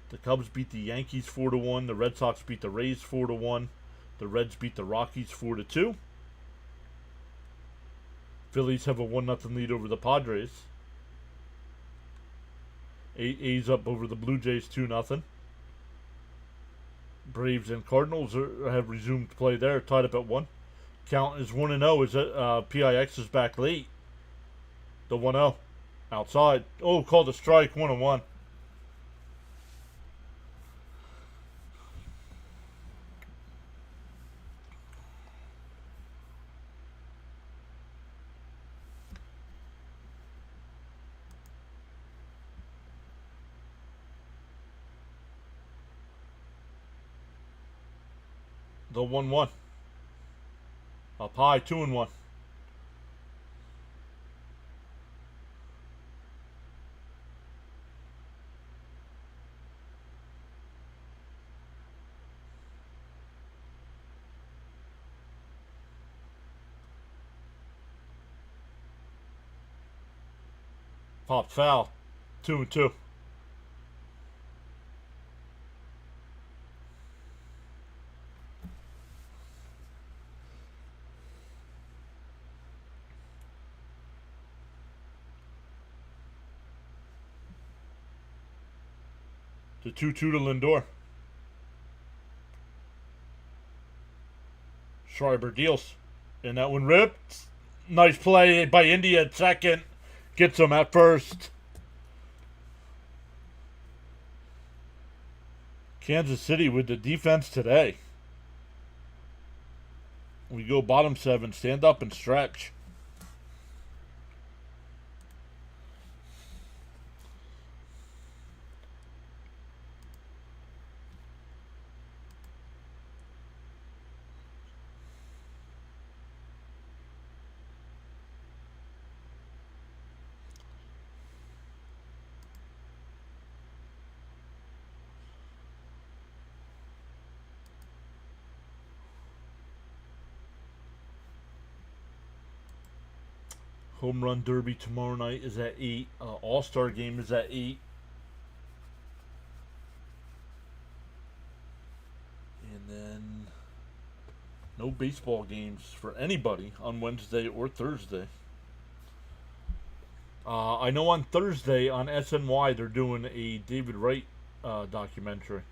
The Cubs beat the Yankees 4-1. The Red Sox beat the Rays 4-1. The Reds beat the Rockies 4-2. Phillies have a 1-0 lead over the Padres. A's up over the Blue Jays 2-0. Braves and Cardinals have resumed play there, tied up at 1. Count is 1-0 as PIX is back late. The 1-0. Outside. Oh, called a strike, 1-1. The 1-1. Up high, 2-1. Popped foul, 2-2. The 2-2 to Lindor. Schreiber deals. And that one ripped. Nice play by India at second. Gets him at first. Kansas City with the defense today. We go bottom 7. Stand up and stretch. Home Run Derby tomorrow night is at 8. All-Star Game is at 8. And then no baseball games for anybody on Wednesday or Thursday. I know on Thursday on SNY they're doing a David Wright documentary.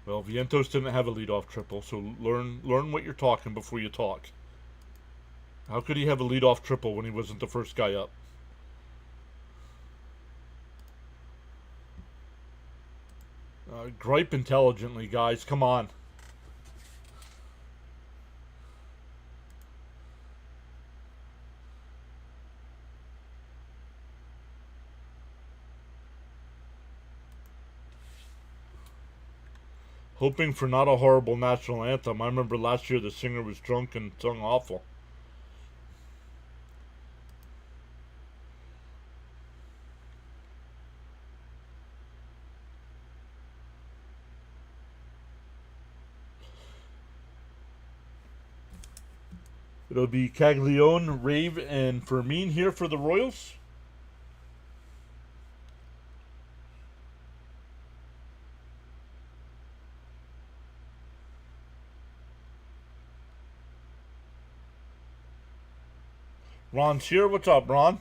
Well, Vientos didn't have a leadoff triple, so learn what you're talking before you talk. How could he have a leadoff triple when he wasn't the first guy up? Gripe intelligently, guys. Come on. Hoping for not a horrible national anthem. I remember last year the singer was drunk and sung awful. It'll be Caglione, Rave, and Fermin here for the Royals. Ron's here. What's up, Ron?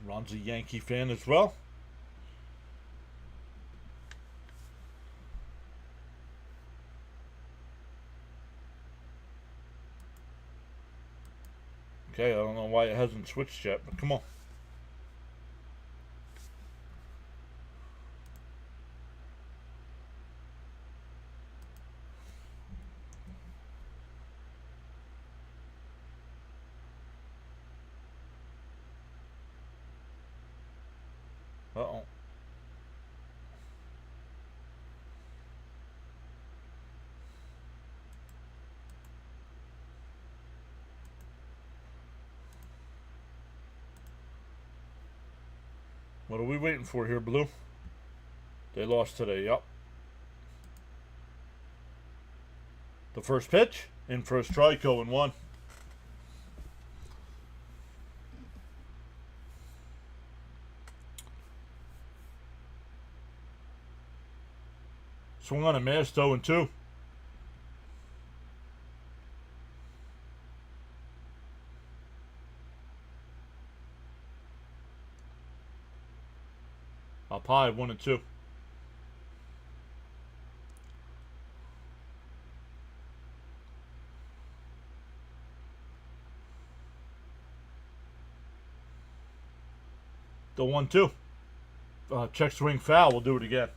Ron's a Yankee fan as well. Okay, I don't know why it hasn't switched yet, but come on. Uh-oh. What are we waiting for here, Blue? They lost today, yep. The first pitch, in for a strike, 0-1. Swung on a miss, 0-2. Up high, 1-2. The 1-2. Check swing foul. We'll do it again.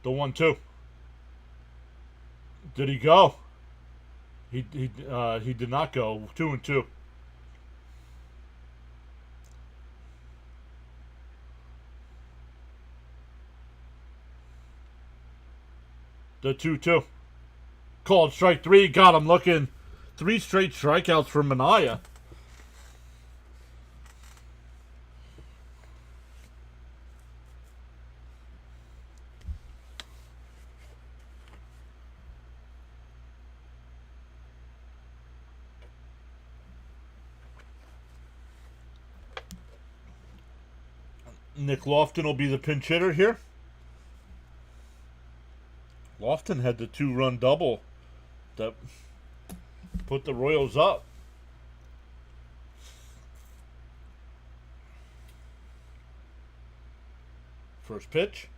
The 1-2. Did he go? He did not go. 2-2. The 2-2. Called strike 3. Got him looking. 3 straight strikeouts for Manaea. Nick Lofton will be the pinch hitter here. Lofton had the 2-run double that put the Royals up. First pitch,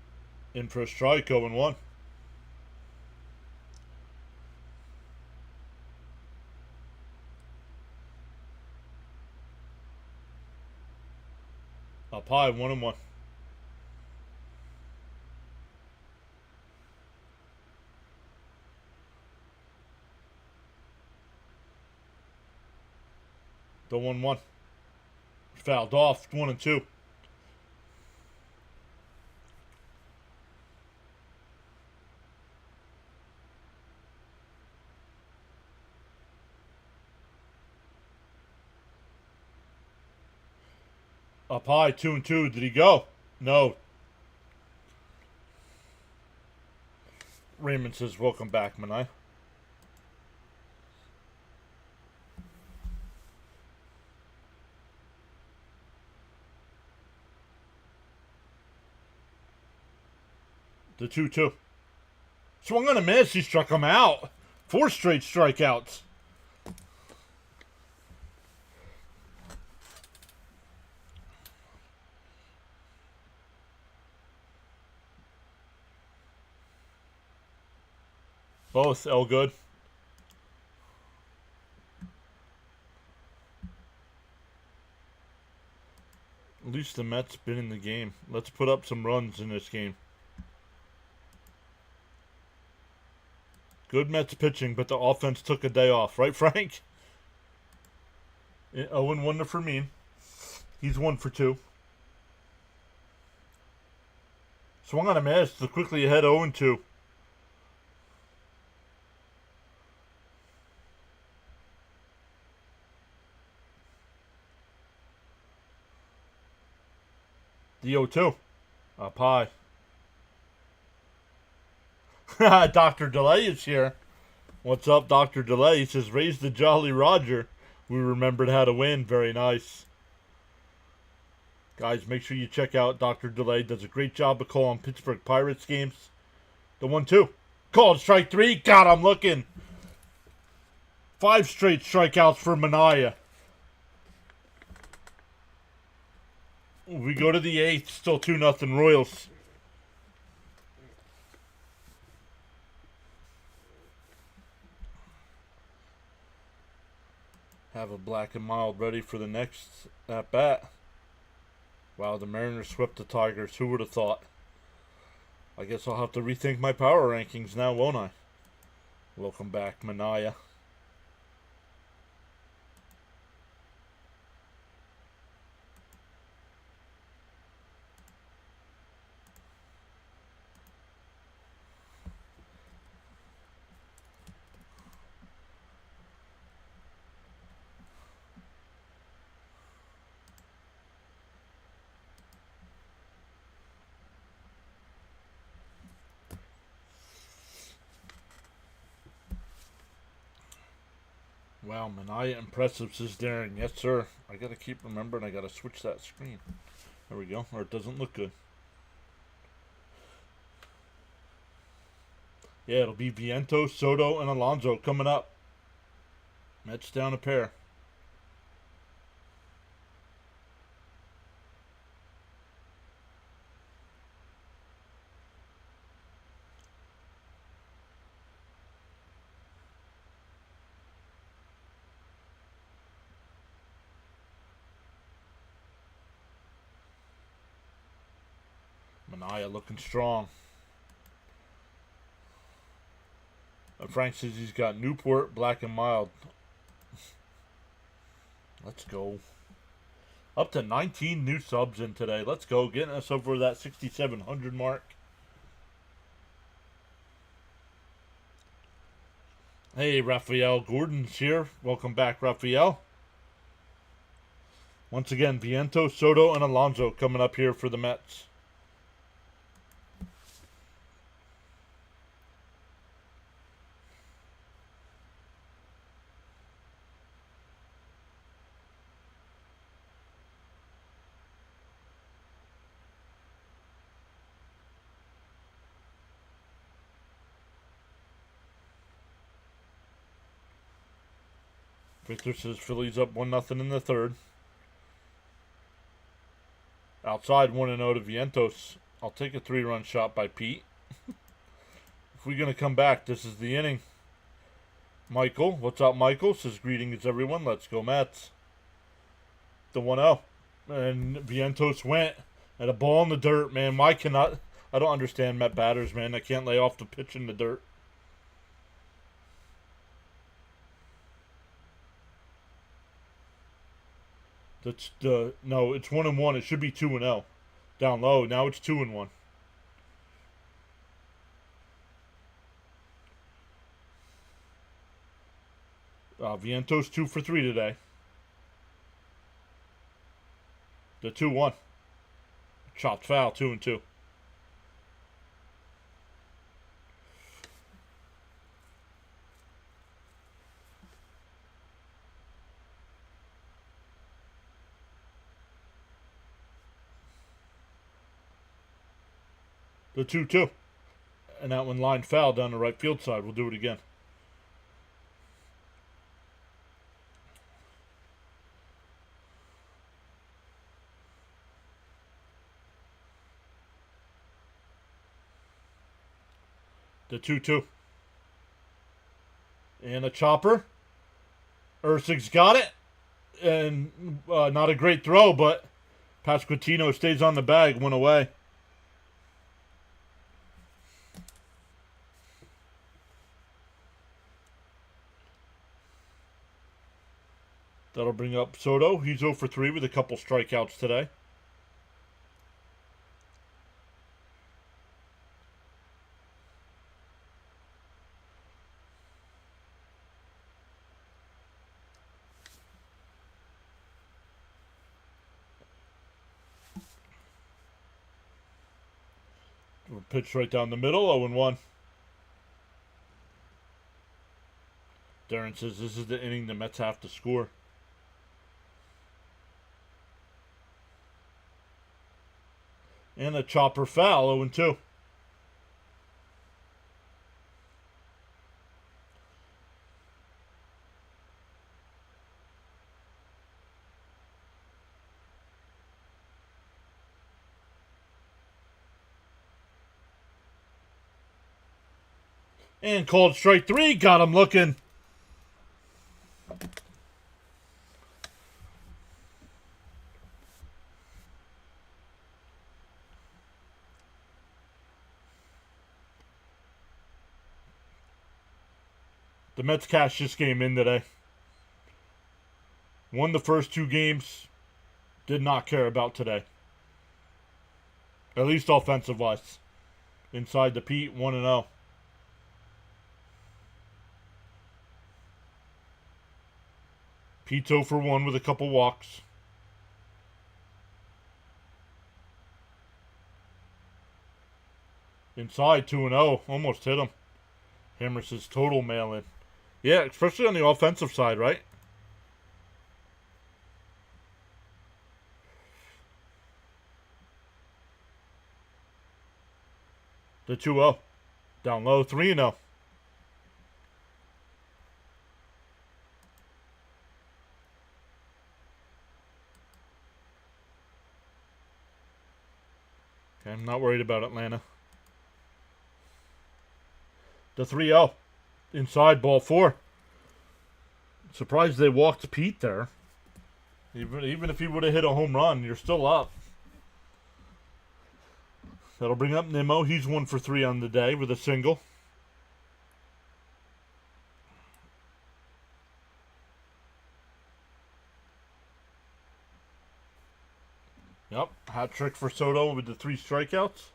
in for a strike, 0-1. Up high, 1-1. The 1-1. Fouled off, 1-2. Up high, 2-2. Did he go? No. Raymond says, welcome back, Manai. The 2-2. Swung on a miss. He struck him out. 4 straight strikeouts. Both. L good. At least the Mets been in the game. Let's put up some runs in this game. Good Mets pitching, but the offense took a day off. Right, Frank? 0-1 to Fermin. He's 1 for 2. Swung on a miss. So quickly ahead 0-2. The 0-2. Up high. Dr. Delay is here. What's up, Dr. Delay? He says, raise the Jolly Roger. We remembered how to win. Very nice. Guys, make sure you check out Dr. Delay. Does a great job of calling Pittsburgh Pirates games. The 1-2. Called strike 3. God, I'm looking. 5 straight strikeouts for Manaea. We go to the 8th. Still 2-0 Royals. Have a black and mild ready for the next at bat. Wow, the Mariners swept the Tigers. Who would have thought? I guess I'll have to rethink my power rankings now, won't I? Welcome back, Manaea. Wow, Manaea impressive, says Darren. Yes, sir. I gotta keep remembering I gotta switch that screen. There we go. Or it doesn't look good. Yeah, it'll be Vientos, Soto, and Alonso coming up. Mets down a pair. Manaea looking strong. Frank says he's got Newport, black and mild. Let's go. Up to 19 new subs in today. Let's go. Getting us over that 6,700 mark. Hey, Raphael Gordon's here. Welcome back, Raphael. Once again, Vientos, Soto, and Alonso coming up here for the Mets. Victor says Phillies up 1-0 in the 3rd. Outside 1-0 to Vientos. I'll take a 3-run shot by Pete. If we're going to come back, this is the inning. Michael, what's up, Michael? Says greetings, everyone. Let's go, Mets. The 1-0. And Vientos went. And a ball in the dirt, man. Why cannot... I don't understand Met batters, man. I can't lay off the pitch in the dirt. That's the... No, it's 1-1. It should be 2-0. Down low. Now it's 2-1. Vientos 2 for 3 today. The 2-1. Chopped foul, 2-2. The 2-2. And that one line foul down the right field side. We'll do it again. The 2-2. And a chopper. Ersig's got it. And not a great throw, but Pasquantino stays on the bag, went away. That'll bring up Soto. He's 0 for 3 with a couple strikeouts today. Pitch right down the middle, 0-1. Darren says this is the inning the Mets have to score. And a chopper foul, 0-2. And called strike 3, got him looking. The Mets cashed this game in today. Won the first 2 games. Did not care about today. At least offensive-wise. Inside the Pete, 1-0. Pete's 0 for 1 with a couple walks. Inside, 2-0. Almost hit him. Hammers his total mail-in. Yeah, especially on the offensive side, right? The 2-0. Down low, 3-0. Okay, I'm not worried about Atlanta. The 3-0. Inside, ball 4. Surprised they walked Pete there. Even if he would have hit a home run, you're still up. That'll bring up Nimmo. He's 1 for 3 on the day with a single. Yep, hat trick for Soto with the 3 strikeouts.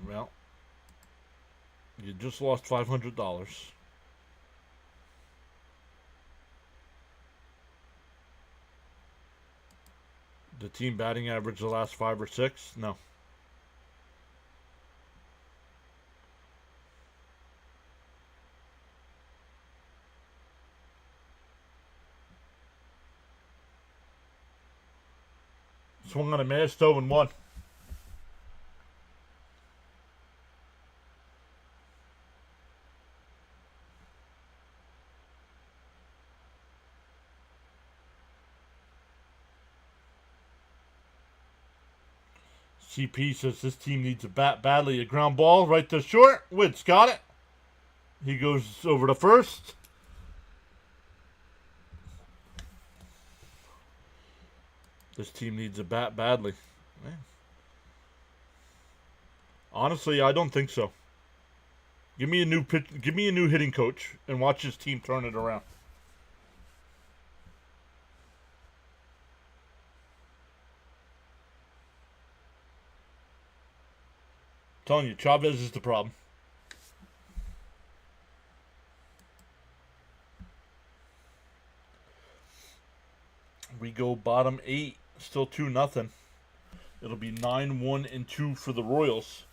Well, you just lost $500. The team batting average the last 5 or 6? No. Swung on a miss, 0-1. CP says this team needs a bat badly. A ground ball right to short. Witt's got it. He goes over to first. This team needs a bat badly. Man. Honestly, I don't think so. Give me a new hitting coach and watch his team turn it around. I'm telling you, Chavez is the problem. We go bottom 8, still 2-0. It'll be 9-1-2 for the Royals.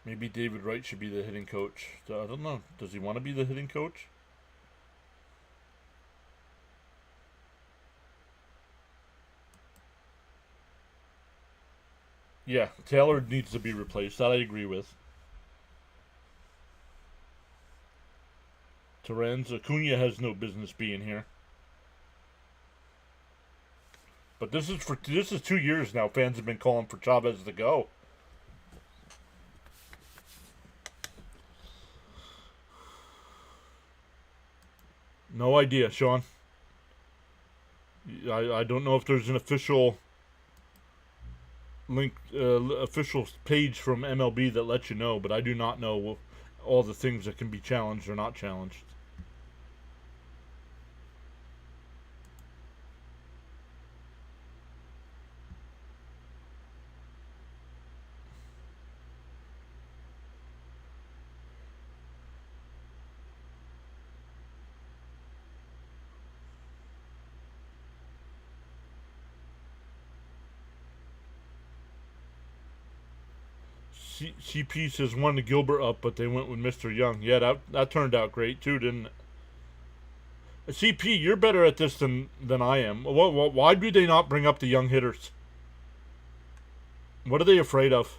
Maybe David Wright should be the hitting coach. I don't know. Does he want to be the hitting coach? Yeah, Taylor needs to be replaced. That I agree with. Terens, Acuna has no business being here. But this is 2 years now. Fans have been calling for Chavez to go. No idea, Sean. I don't know if there's an official link, official page from MLB that lets you know, but I do not know all the things that can be challenged or not challenged. CP says wanted Gilbert up, but they went with Mr. Young. Yeah, that turned out great too, didn't it? CP, you're better at this than I am. Why do they not bring up the young hitters? What are they afraid of?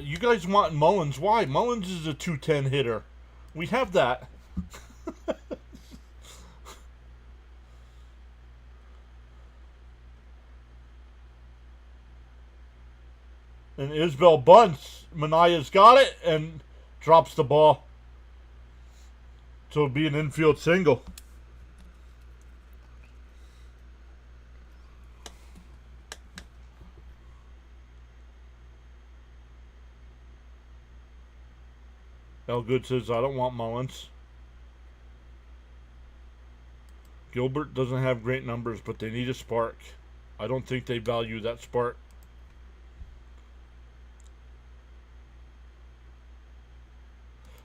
You guys want Mullins? Why? Mullins is a 210 hitter. We have that. And Isbell bunts. Manaya's got it and drops the ball. So it'll be an infield single. Elgood says, I don't want Mullins. Gilbert doesn't have great numbers, but they need a spark. I don't think they value that spark.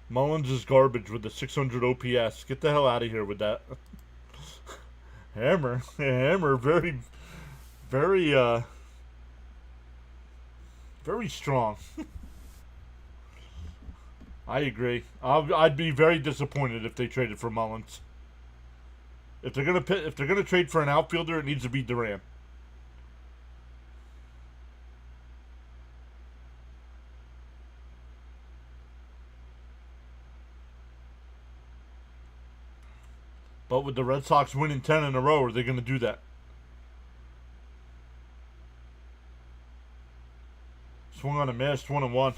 Mullins is garbage with the 600 OPS. Get the hell out of here with that. Hammer, very, very, very strong. I agree. I'd be very disappointed if they traded for Mullins. If they're gonna trade for an outfielder, it needs to be Duran. But with the Red Sox winning 10 in a row, are they going to do that? Swung on a miss, 1-1.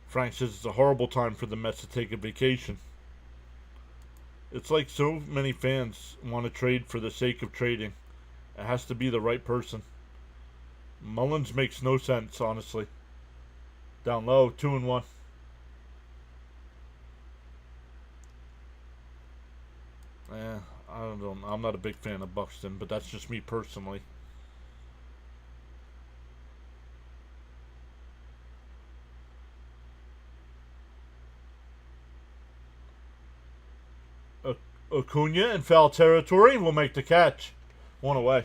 Frank says it's a horrible time for the Mets to take a vacation. It's like so many fans want to trade for the sake of trading. It has to be the right person. Mullins makes no sense, honestly. Down low, 2-1. I don't know. I'm not a big fan of Buxton, but that's just me personally. Acuna in foul territory will make the catch. One away.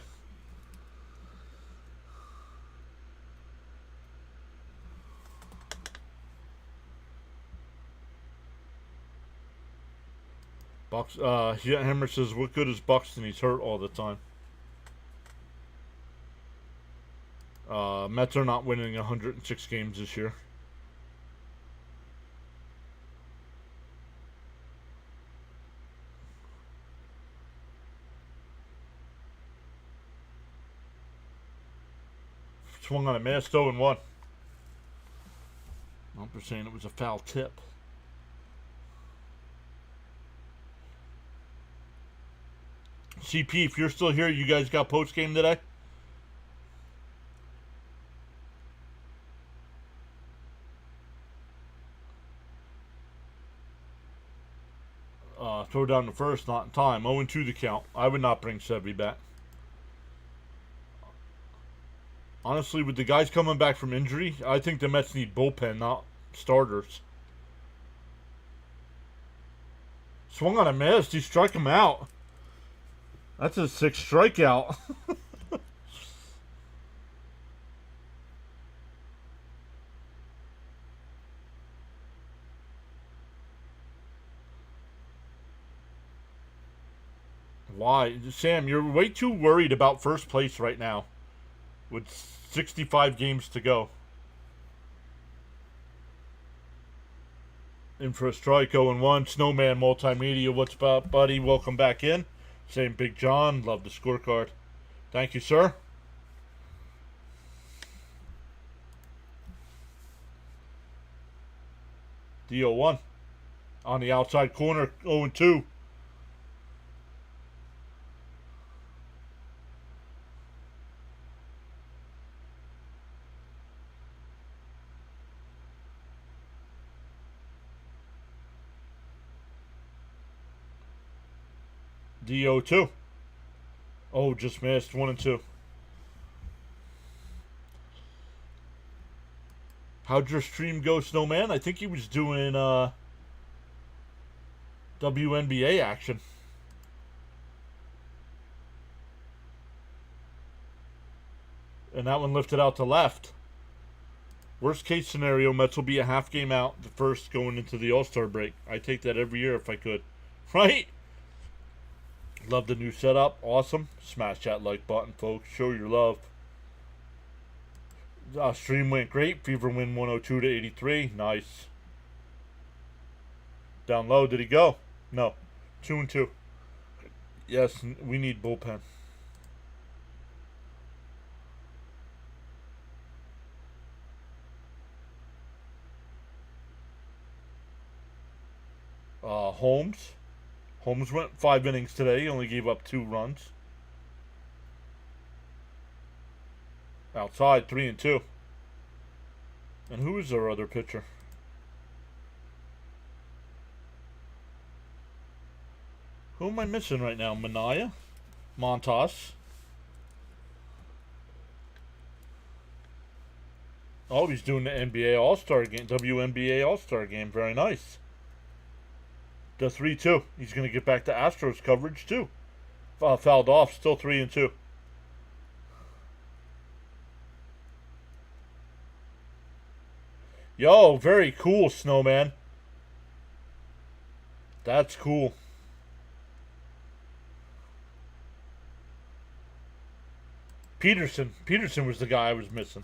Hammer says, what good is Buxton? He's hurt all the time. Mets are not winning 106 games this year. Swung on a miss, 0-1. I'm saying it was a foul tip. CP, if you're still here, you guys got post game today? Throw down the first, not in time. 0-2 the count. I would not bring Sevy back. Honestly, with the guys coming back from injury, I think the Mets need bullpen, not starters. Swung on a miss. He struck him out. That's his 6th strikeout. Why? Sam, you're way too worried about first place right now with 65 games to go. In for a strike, 0-1. Snowman Multimedia, what's up, buddy? Welcome back in. Same Big John, love the scorecard. Thank you, sir. D01 on the outside corner, 0-2. D02. Oh, just missed. 1-2. How'd your stream go, Snowman? I think he was doing WNBA action. And that one lifted out to left. Worst case scenario, Mets will be a half game out, the first going into the All-Star break. I take that every year if I could. Right? Love the new setup. Awesome. Smash that like button, folks. Show your love. Stream went great. Fever win 102-83. Nice. Down low. Did he go? No. 2-2. Yes, we need bullpen. Holmes. Holmes went 5 innings today. He only gave up 2 runs. Outside, 3-2. And who is our other pitcher? Who am I missing right now? Manaya? Montas? Oh, he's doing the NBA All-Star game, WNBA All-Star game. Very nice. The 3-2. He's going to get back to Astros coverage, too. Fouled off. Still 3-2. Yo, very cool, Snowman. That's cool. Peterson. Peterson was the guy I was missing.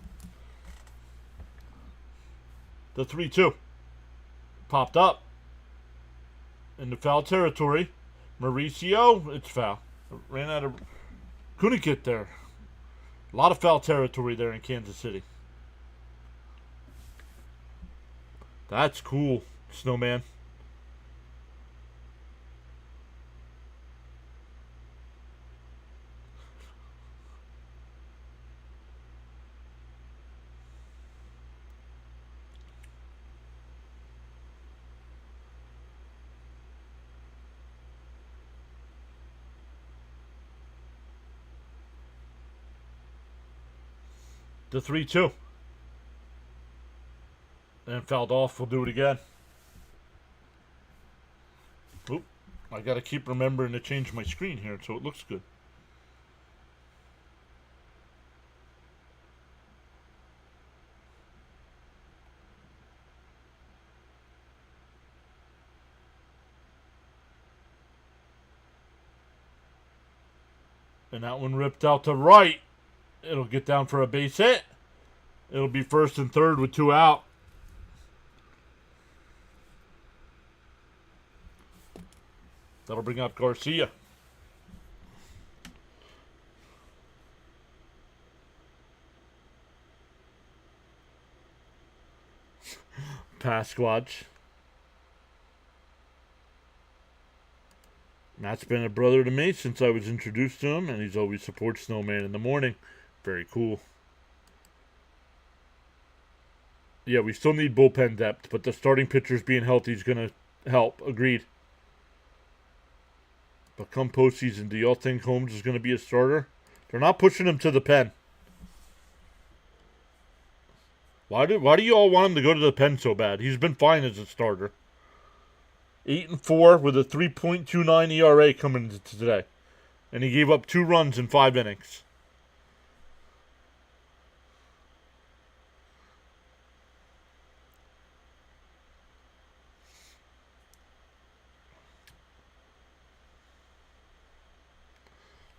The 3-2. Popped up. In the foul territory. Mauricio, it's foul. Ran out of... Couldn't get there. A lot of foul territory there in Kansas City. That's cool, Snowman. The 3-2. And fouled off. We'll do it again. Oop. I got to keep remembering to change my screen here so it looks good. And that one ripped out to right. It'll get down for a base hit. It'll be first and third with 2 out. That'll bring up Garcia. Pasquatch. Matt's been a brother to me since I was introduced to him, and he's always supports Snowman in the morning. Very cool. Yeah, we still need bullpen depth, but the starting pitchers being healthy is going to help. Agreed. But come postseason, do y'all think Holmes is going to be a starter? They're not pushing him to the pen. Why do you all want him to go to the pen so bad? He's been fine as a starter. 8-4 with a 3.29 ERA coming into today. And he gave up 2 runs in 5 innings.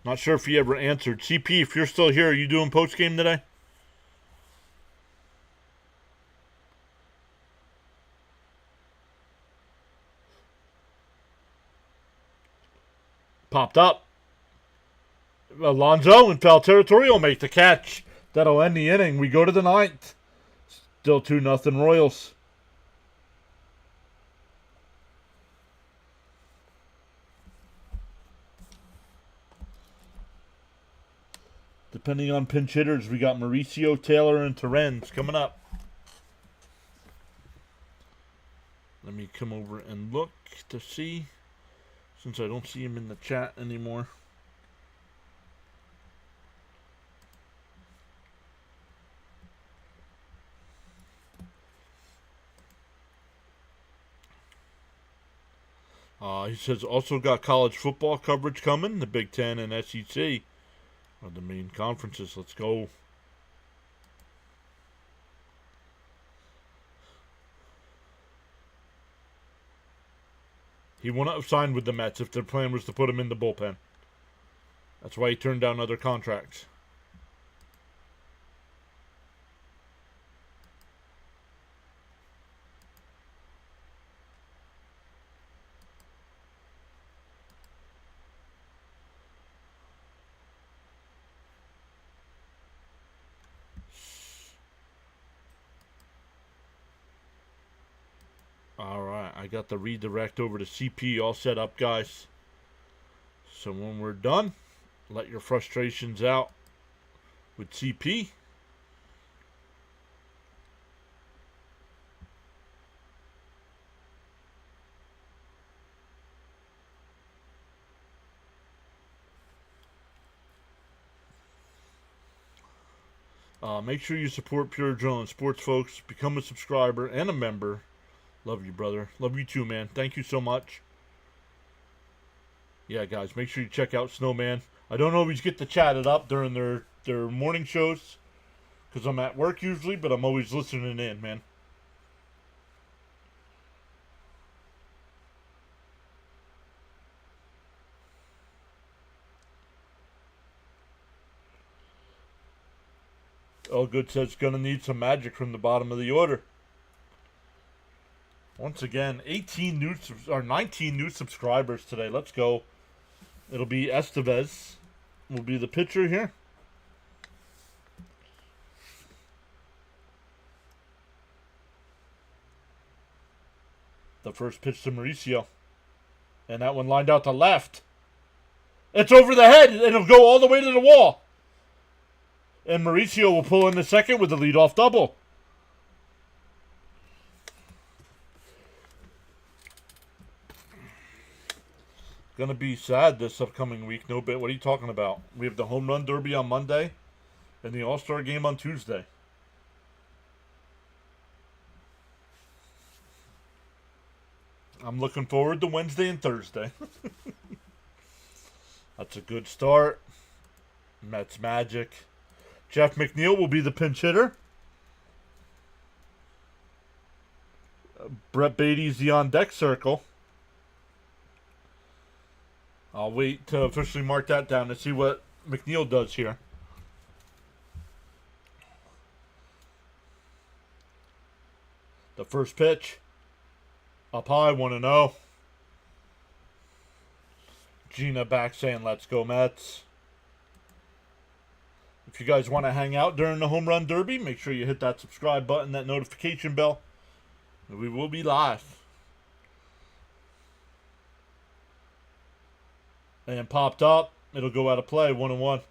Not sure if he ever answered. CP, if you're still here, are you doing post game today? Popped up. Alonso and foul territory will make the catch. That'll end the inning. We go to the ninth. Still 2-0 Royals. Depending on pinch hitters, we got Mauricio, Taylor, and Terrens coming up. Let me come over and look to see, since I don't see him in the chat anymore. He says also got college football coverage coming. The Big Ten and SEC are the main conferences. Let's go. He wouldn't have signed with the Mets if their plan was to put him in the bullpen. That's why he turned down other contracts. Alright, I got the redirect over to CP all set up, guys. So when we're done, let your frustrations out with CP. Make sure you support PureAdrenaline Sports, folks. Become a subscriber and a member. Love you, brother. Love you too, man. Thank you so much. Yeah, guys, make sure you check out Snowman. I don't always get to chat it up during their morning shows because I'm at work usually, but I'm always listening in, man. All Good says gonna need some magic from the bottom of the order. Once again, 19 new subscribers today. Let's go. It'll be Estevez. Will be the pitcher here. The first pitch to Mauricio. And that one lined out to left. It's over the head, and it'll go all the way to the wall. And Mauricio will pull in the second with the leadoff double. Gonna be sad this upcoming week. No bit. What are you talking about? We have the Home Run Derby on Monday and the All-Star Game on Tuesday. I'm looking forward to Wednesday and Thursday. That's a good start. Mets magic. Jeff McNeil will be the pinch hitter. Brett Beatty's the on-deck circle. I'll wait to officially mark that down to see what McNeil does here. The first pitch. Up high, 1-0. Gina back saying, let's go Mets. If you guys want to hang out during the Home Run Derby, make sure you hit that subscribe button, that notification bell. We will be live. And popped up. It'll go out of play, 1-1.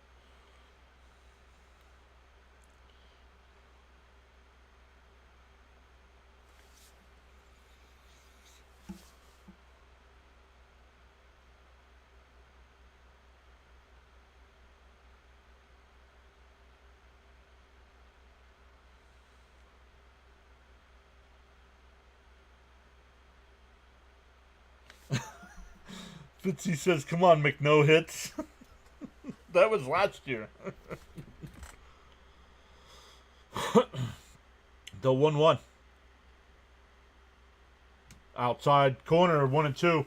Fitzy says, come on, McNo hits. That was last year. The 1-1. Outside corner, 1-2.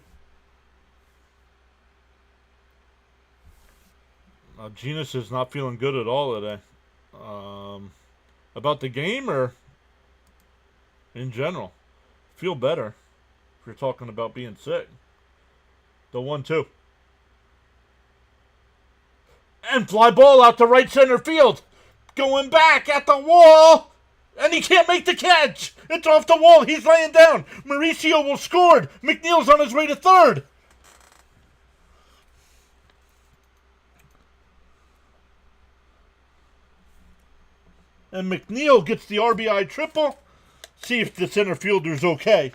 Genus is not feeling good at all today. About the game or in general? Feel better if you're talking about being sick. The 1-2. And fly ball out to right center field. Going back at the wall. And he can't make the catch. It's off the wall. He's laying down. Mauricio will score. McNeil's on his way to third. And McNeil gets the RBI triple. See if the center fielder's okay.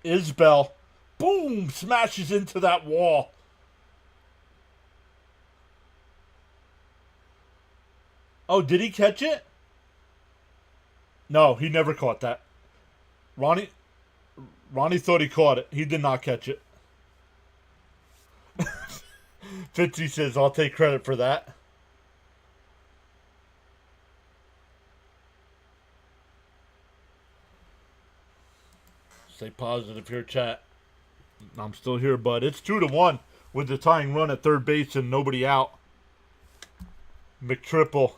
Isbell, boom, smashes into that wall. Oh, did he catch it? No, he never caught that. Ronnie thought he caught it. He did not catch it. Fitzy says, I'll take credit for that. Stay positive here, chat. I'm still here, bud. It's 2-1 with the tying run at third base and nobody out. McTriple.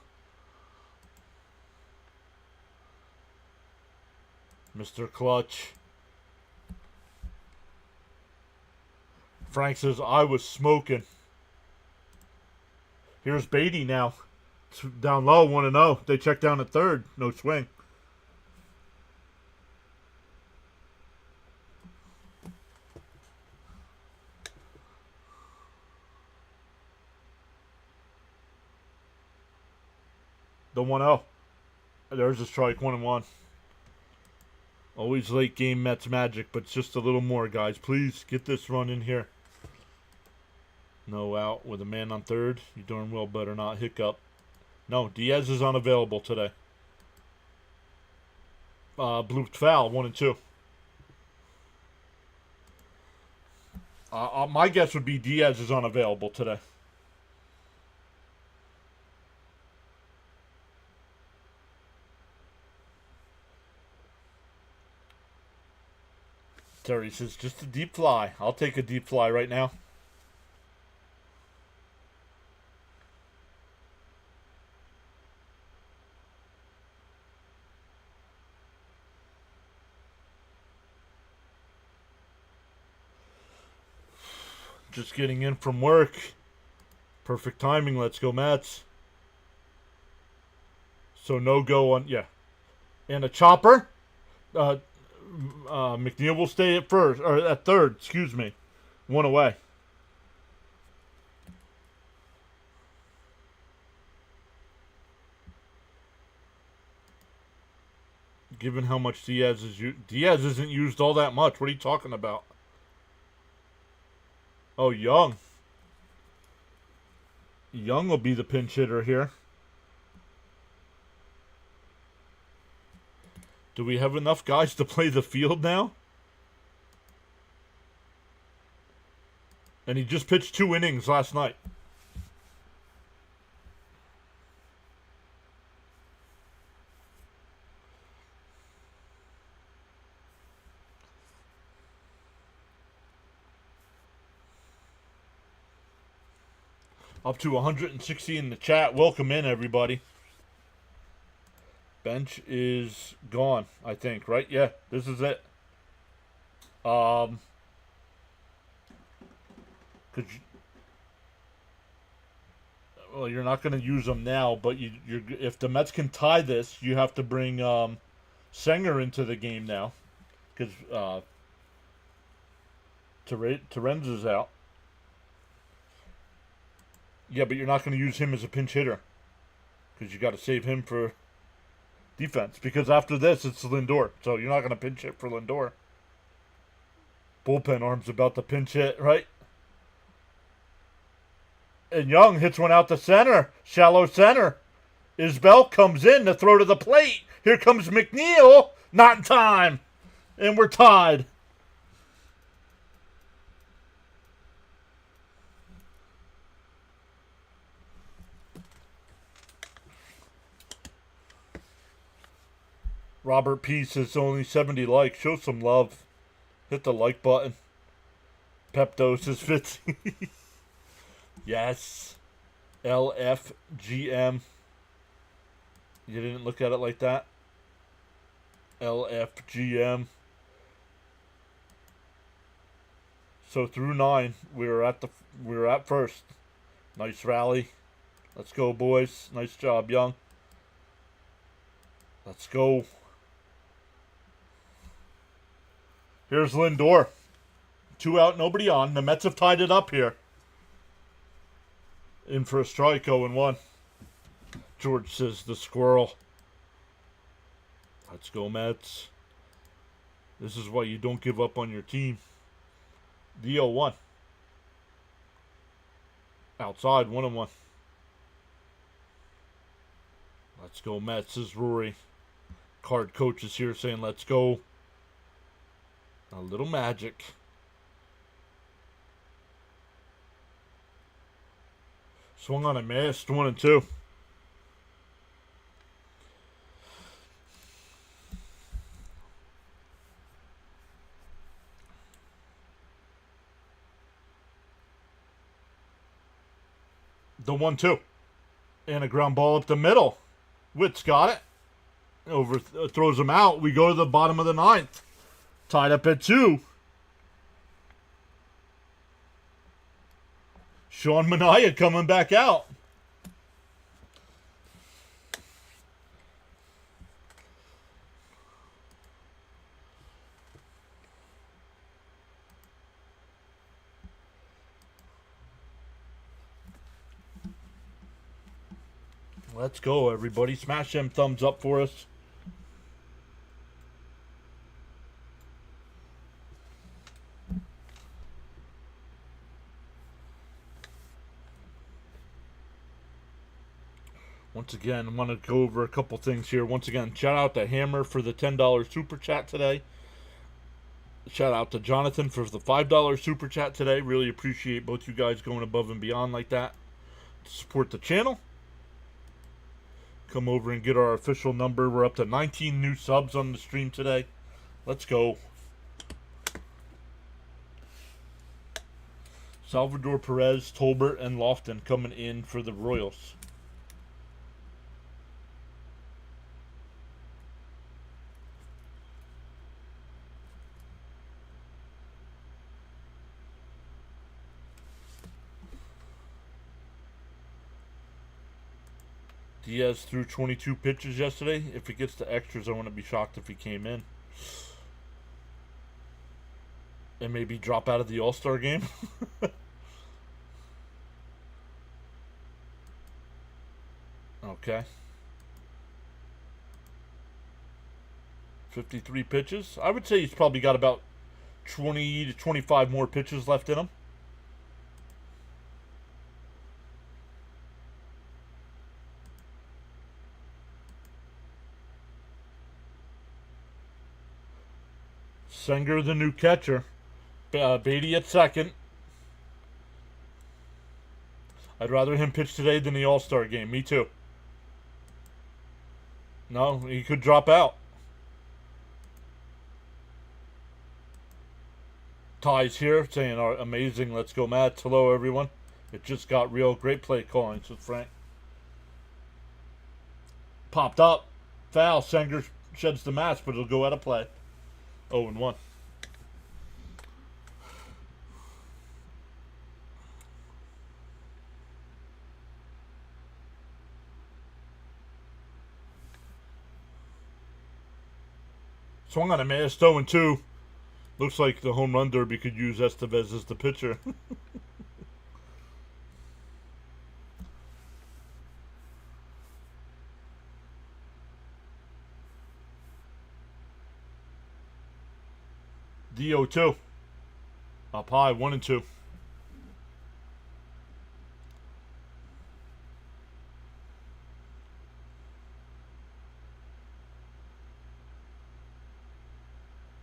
Mr. Clutch. Frank says, I was smoking. Here's Beatty now. It's down low, 1-0. They check down at third. No swing. The 1-0. There's a strike, 1-1. Always late game Mets magic, but just a little more, guys. Please get this run in here. No out with a man on third. You darn well better not hiccup. No, Diaz is unavailable today. Blooped foul, 1-2. My guess would be Diaz is unavailable today. Terry says, just a deep fly. I'll take a deep fly right now. Just getting in from work. Perfect timing. Let's go, Mets. So no go on, yeah. And a chopper. McNeil will stay at first, or at third, excuse me. One away. Given how much Diaz is used, Diaz isn't used all that much. What are you talking about? Oh, Young. Young will be the pinch hitter here. Do we have enough guys to play the field now? And he just pitched 2 innings last night. Up to 160 in the chat. Welcome in, everybody. Bench is gone, I think, right? Yeah, this is it. Well, you're not going to use them now, but if the Mets can tie this, you have to bring Senger into the game now, because Terrenz is out. Yeah, but you're not going to use him as a pinch hitter, because you got to save him for defense, because after this it's Lindor, so you're not going to pinch hit for Lindor. Bullpen arm's about to pinch hit, right? And Young hits one out to center, shallow center. Isbell comes in to throw to the plate. Here comes McNeil, not in time, and we're tied. Robert P says only 70 likes. Show some love. Hit the like button. Pepto says 50. Yes. LFGM. You didn't look at it like that? LFGM. So through 9, we were at first. Nice rally. Let's go, boys. Nice job, Young. Let's go. Here's Lindor. 2 out, nobody on. The Mets have tied it up here. In for a strike, 0-1. George says the squirrel. Let's go, Mets. This is why you don't give up on your team. The 0-1. Outside, 1-1. Let's go, Mets, says Rory. Card coach is here saying, let's go. A little magic. Swung on a missed, 1-2. The 1-2. And a ground ball up the middle. Witt's got it. Throws him out. We go to the bottom of the 9th. Tied up at 2. Sean Manaea coming back out. Let's go, everybody. Smash them thumbs up for us. Once again, I want to go over a couple things here. Once again, shout out to Hammer for the $10 super chat today. Shout out to Jonathan for the $5 super chat today. Really appreciate both you guys going above and beyond like that to support the channel. Come over and get our official number. We're up to 19 new subs on the stream today. Let's go. Salvador Perez, Tolbert, and Lofton coming in for the Royals. Diaz threw 22 pitches yesterday. If he gets to extras, I wouldn't be shocked if he came in. And maybe drop out of the All-Star game. Okay. 53 pitches. I would say he's probably got about 20 to 25 more pitches left in him. Senger, the new catcher. Beatty at second. I'd rather him pitch today than the All-Star game. Me too. No, he could drop out. Ty's here saying, amazing, let's go, Matt. Hello, everyone. It just got real. Great play calling, says Frank. Popped up. Foul. Senger sheds the match, but it'll go out of play. 0-1. Swung on a miss. 0-2. Looks like the home run derby could use Estevez as the pitcher. DO2. Up high, 1-2.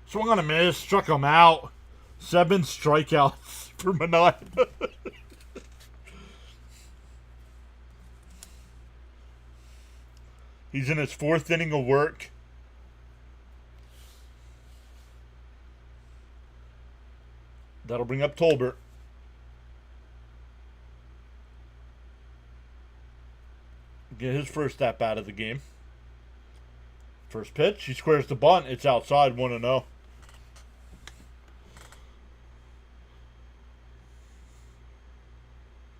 Swung on a miss, struck him out. 7 strikeouts for Manaea. He's in his 4th inning of work. That'll bring up Tolbert. Get his first step out of the game. First pitch. He squares the bunt. It's outside, 1-0.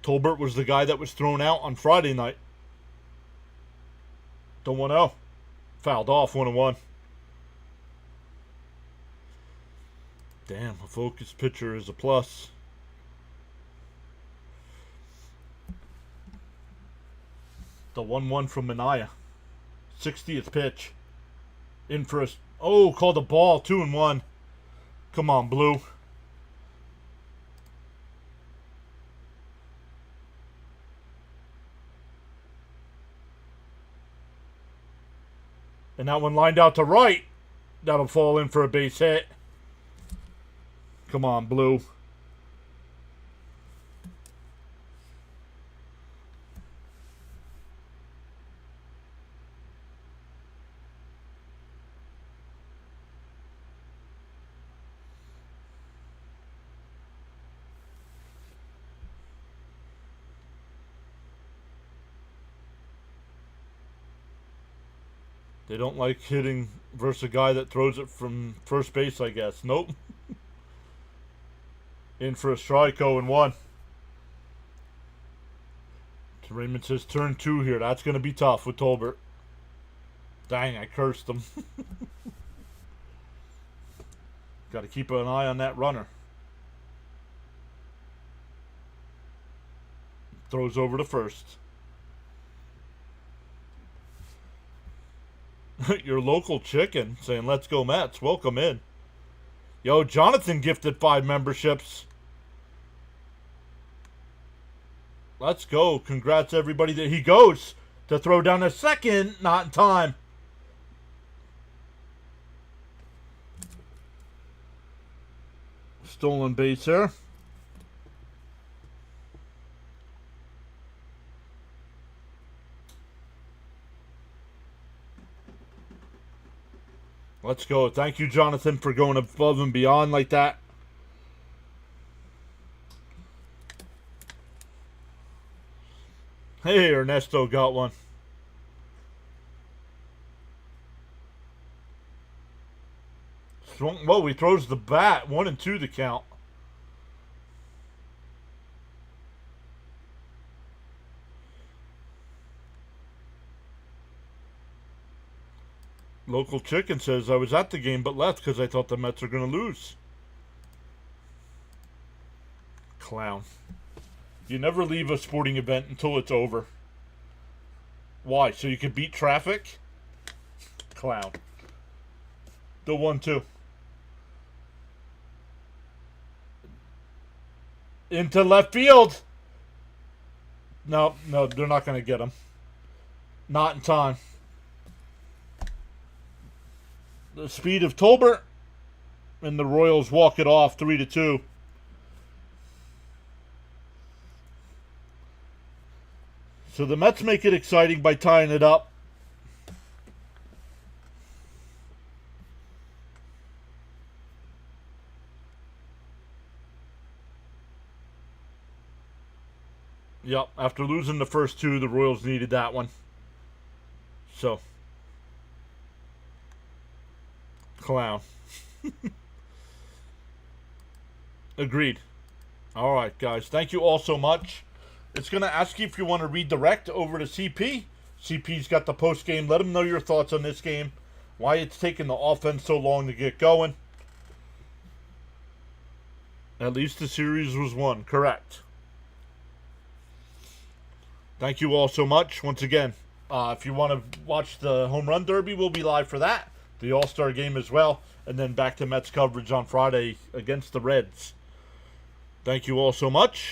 Tolbert was the guy that was thrown out on Friday night. The 1-0. Fouled off, 1-1. Damn, a focus pitcher is a plus. The 1-1 from Minaya. 60th pitch. In for a... Oh, called a ball. 2-1. Come on, Blue. And that one lined out to right. That'll fall in for a base hit. Come on, Blue. They don't like hitting versus a guy that throws it from first base, I guess. Nope. In for a strike, 0-1. So Raymond says turn 2 here. That's going to be tough with Tolbert. Dang, I cursed him. Got to keep an eye on that runner. Throws over to first. Your local chicken saying, let's go Mets. Welcome in. Yo, Jonathan gifted 5 memberships. Let's go. Congrats, everybody. That he goes to throw down a second. Not in time. Stolen base here. Let's go. Thank you, Jonathan, for going above and beyond like that. Hey, Ernesto got one. Whoa, he throws the bat. 1-2 to count. Local Chicken says, I was at the game but left because I thought the Mets were going to lose. Clown. You never leave a sporting event until it's over. Why? So you can beat traffic? Clown. The 1-2. Into left field. No, they're not going to get him. Not in time. The speed of Tolbert, and the Royals walk it off 3-2. So the Mets make it exciting by tying it up. Yep, after losing the first 2, the Royals needed that one. So, clown. Agreed. All right, guys. Thank you all so much. It's going to ask you if you want to redirect over to CP. CP's got the post game. Let him know your thoughts on this game. Why it's taken the offense so long to get going. At least the series was won. Correct. Thank you all so much. Once again, if you want to watch the Home Run Derby, we'll be live for that. The All-Star game as well. And then back to Mets coverage on Friday against the Reds. Thank you all so much.